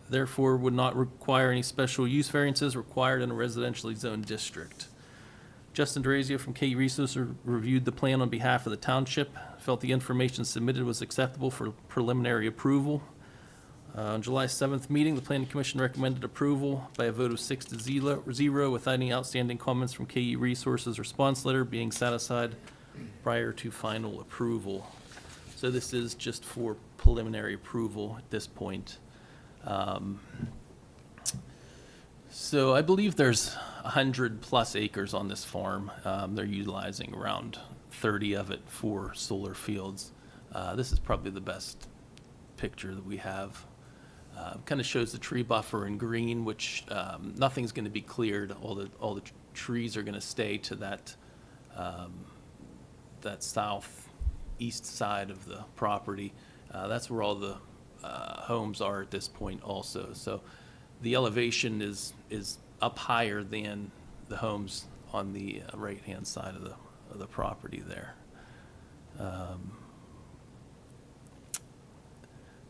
[SPEAKER 1] therefore, would not require any special use variances required in a residentially zoned district. Justin D'Orazio from KU Resources reviewed the plan on behalf of the township, felt the information submitted was acceptable for preliminary approval. On July 7th meeting, the Planning Commission recommended approval by a vote of 6-0 without any outstanding comments from KU Resources response letter being satisfied prior to final approval. So this is just for preliminary approval at this point. So I believe there's 100+ acres on this farm. They're utilizing around 30 of it for solar fields. This is probably the best picture that we have. Kind of shows the tree buffer in green, which nothing's going to be cleared. All the trees are going to stay to that southeast side of the property. That's where all the homes are at this point also. So the elevation is up higher than the homes on the right-hand side of the property there.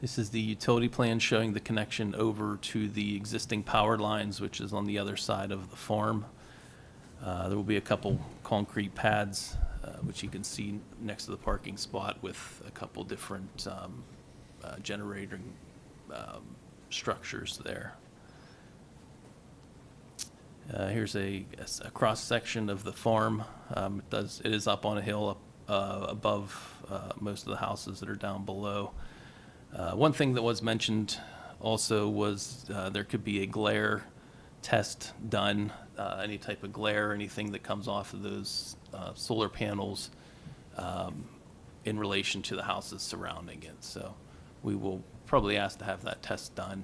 [SPEAKER 1] This is the utility plan showing the connection over to the existing power lines, which is on the other side of the farm. There will be a couple concrete pads, which you can see next to the parking spot with a couple different generating structures there. Here's a cross-section of the farm. It is up on a hill above most of the houses that are down below. One thing that was mentioned also was there could be a glare test done, any type of glare, anything that comes off of those solar panels in relation to the houses surrounding it. So we will probably ask to have that test done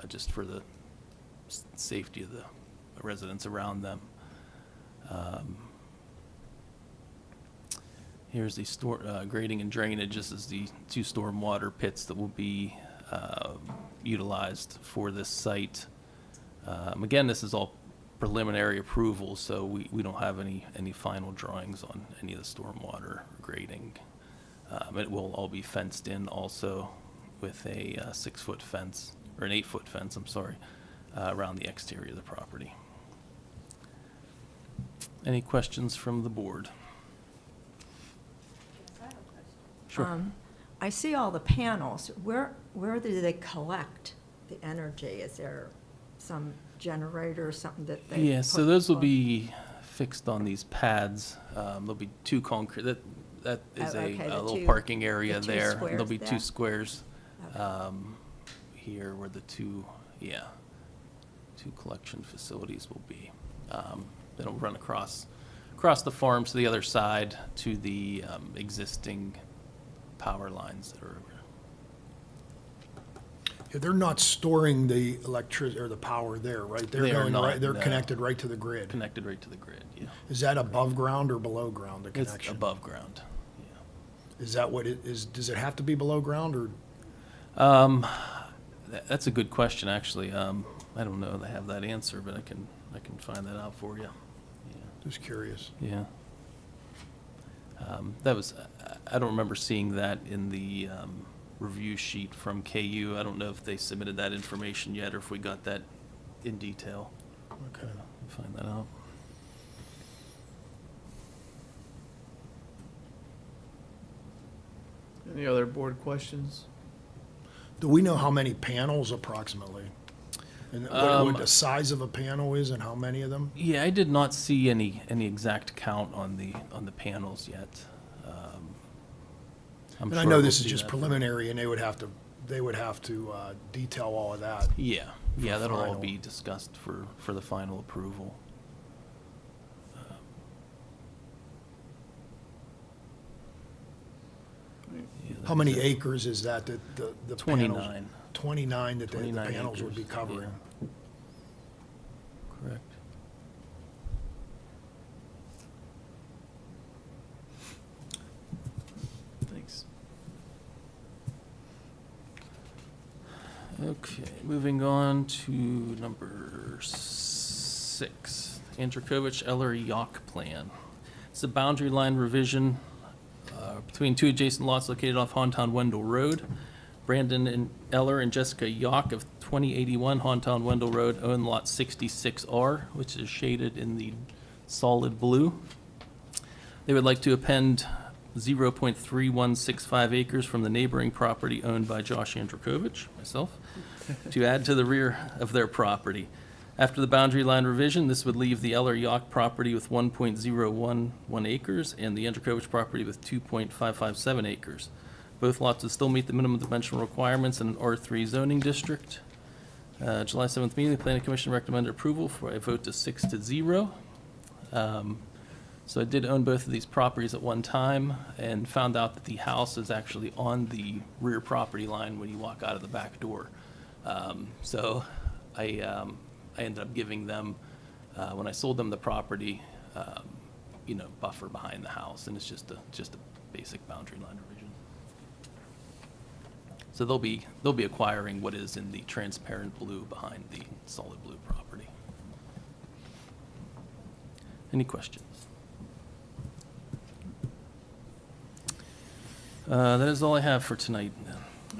[SPEAKER 1] just for the safety of the residents around them. Here's the grading and drainage. This is the 2 storm water pits that will be
[SPEAKER 20] utilized for this site. Again, this is all preliminary approval, so we don't have any final drawings on any of the stormwater grading. It will all be fenced in also with a 6-foot fence, or an 8-foot fence, I'm sorry, around the exterior of the property. Any questions from the board? Sure.
[SPEAKER 8] I see all the panels. Where do they collect the energy? Is there some generator or something that they?
[SPEAKER 20] Yeah, so
[SPEAKER 8] put
[SPEAKER 20] those will
[SPEAKER 8] on?
[SPEAKER 20] be fixed on these pads. There'll be two concrete, that is
[SPEAKER 8] Oh, okay,
[SPEAKER 20] a
[SPEAKER 8] the
[SPEAKER 20] little
[SPEAKER 8] two-
[SPEAKER 20] parking area
[SPEAKER 8] the two
[SPEAKER 20] there.
[SPEAKER 8] squares
[SPEAKER 20] There'll be
[SPEAKER 8] there?
[SPEAKER 20] two squares
[SPEAKER 8] Okay.
[SPEAKER 20] here where the two collection facilities will be. That'll run across the farm to the other side to the existing power lines that are over.
[SPEAKER 11] Yeah, they're not storing the electricity or the power there, right? They're
[SPEAKER 20] They are
[SPEAKER 11] going
[SPEAKER 20] not,
[SPEAKER 11] right, they're
[SPEAKER 20] no.
[SPEAKER 11] connected right to the grid.
[SPEAKER 20] Connected right to the grid, yeah.
[SPEAKER 11] Is that above ground or below ground, the
[SPEAKER 20] It's
[SPEAKER 11] connection?
[SPEAKER 20] above ground.
[SPEAKER 11] Is that what it is? Does it have to be below ground or?
[SPEAKER 20] That's a good question, actually. I don't know that I have that answer, but I can find that out for you.
[SPEAKER 11] Just curious.
[SPEAKER 20] Yeah. That was, I don't remember seeing that in the review sheet from KU. I don't know if they submitted that information yet or if we got that in detail.
[SPEAKER 11] Okay.
[SPEAKER 20] Find that out.
[SPEAKER 1] Any other board questions?
[SPEAKER 11] Do we know how many panels approximately? And what the size of a panel is and how many of them?
[SPEAKER 20] Yeah, I did not see any exact count on the panels yet. I'm
[SPEAKER 11] And I
[SPEAKER 20] sure
[SPEAKER 11] know
[SPEAKER 20] we'll
[SPEAKER 11] this is
[SPEAKER 20] see
[SPEAKER 11] just
[SPEAKER 20] that.
[SPEAKER 11] preliminary and they would have to detail all of that.
[SPEAKER 20] Yeah, that'll all
[SPEAKER 11] final.
[SPEAKER 20] be discussed for the final approval.
[SPEAKER 11] How many acres is that the panels?
[SPEAKER 20] 29.
[SPEAKER 11] 29 that the
[SPEAKER 20] 29
[SPEAKER 11] panels would be
[SPEAKER 20] acres,
[SPEAKER 11] covering.
[SPEAKER 20] yeah. Correct.
[SPEAKER 1] Thanks.
[SPEAKER 20] Okay, moving on to number 6, Andrikhovich Eller Yacht Plan. It's a boundary line revision between two adjacent lots located off Hontown Wendell Road. Brandon and Eller and Jessica Yock of 2081 Hontown Wendell Road own lot 66R, which is shaded in the solid blue. They would like to append 0.3165 acres from the neighboring property owned by Josh Andrikhovich, myself, to add to the rear of their property. After the boundary line revision, this would leave the Eller Yacht property with 1.011 acres and the Andrikhovich property with 2.557 acres. Both lots would still meet the minimum dimensional requirements in an R3 zoning district. July 7th meeting, the Planning Commission recommended approval for a vote to 6-0. So I did own both of these properties at one time and found out that the house is actually on the rear property line when you walk out of the back door. So I ended up giving them, when I sold them the property, buffer behind the house, and it's just a basic boundary line revision. So they'll be acquiring what is in the transparent blue behind the solid blue property. Any questions? That is all I have for tonight.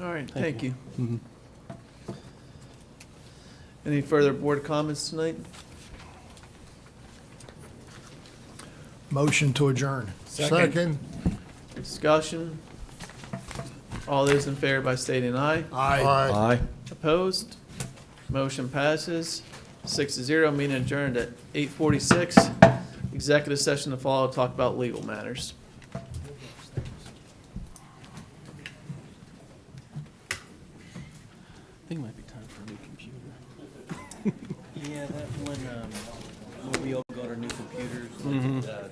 [SPEAKER 1] All right, thank you.
[SPEAKER 20] Mhm.
[SPEAKER 1] Any further board comments tonight?
[SPEAKER 11] Motion to adjourn.
[SPEAKER 6] Second.
[SPEAKER 1] Discussion? All those in favor by stating aye.
[SPEAKER 11] Aye.
[SPEAKER 16] Aye.
[SPEAKER 1] Opposed? Motion passes 6-0. Meeting adjourned at 8:46. Executive session to follow, talk about legal matters.
[SPEAKER 20] I think it might be time for a new computer.
[SPEAKER 19] Yeah, that when we all got our new computers,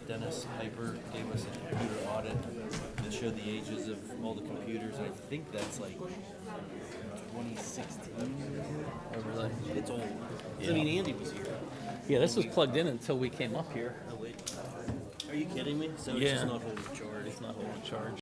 [SPEAKER 19] Dennis Piper gave us a computer audit that showed the ages of all the computers. I think that's like 2016.
[SPEAKER 20] Oh, really?
[SPEAKER 19] It's old.
[SPEAKER 20] Yeah.
[SPEAKER 19] I mean, Andy was here.
[SPEAKER 20] Yeah, this was plugged in until we came up here.
[SPEAKER 19] Oh, wait. Are you kidding me? So it's
[SPEAKER 20] Yeah.
[SPEAKER 19] just not holding charge.
[SPEAKER 20] It's not holding charge.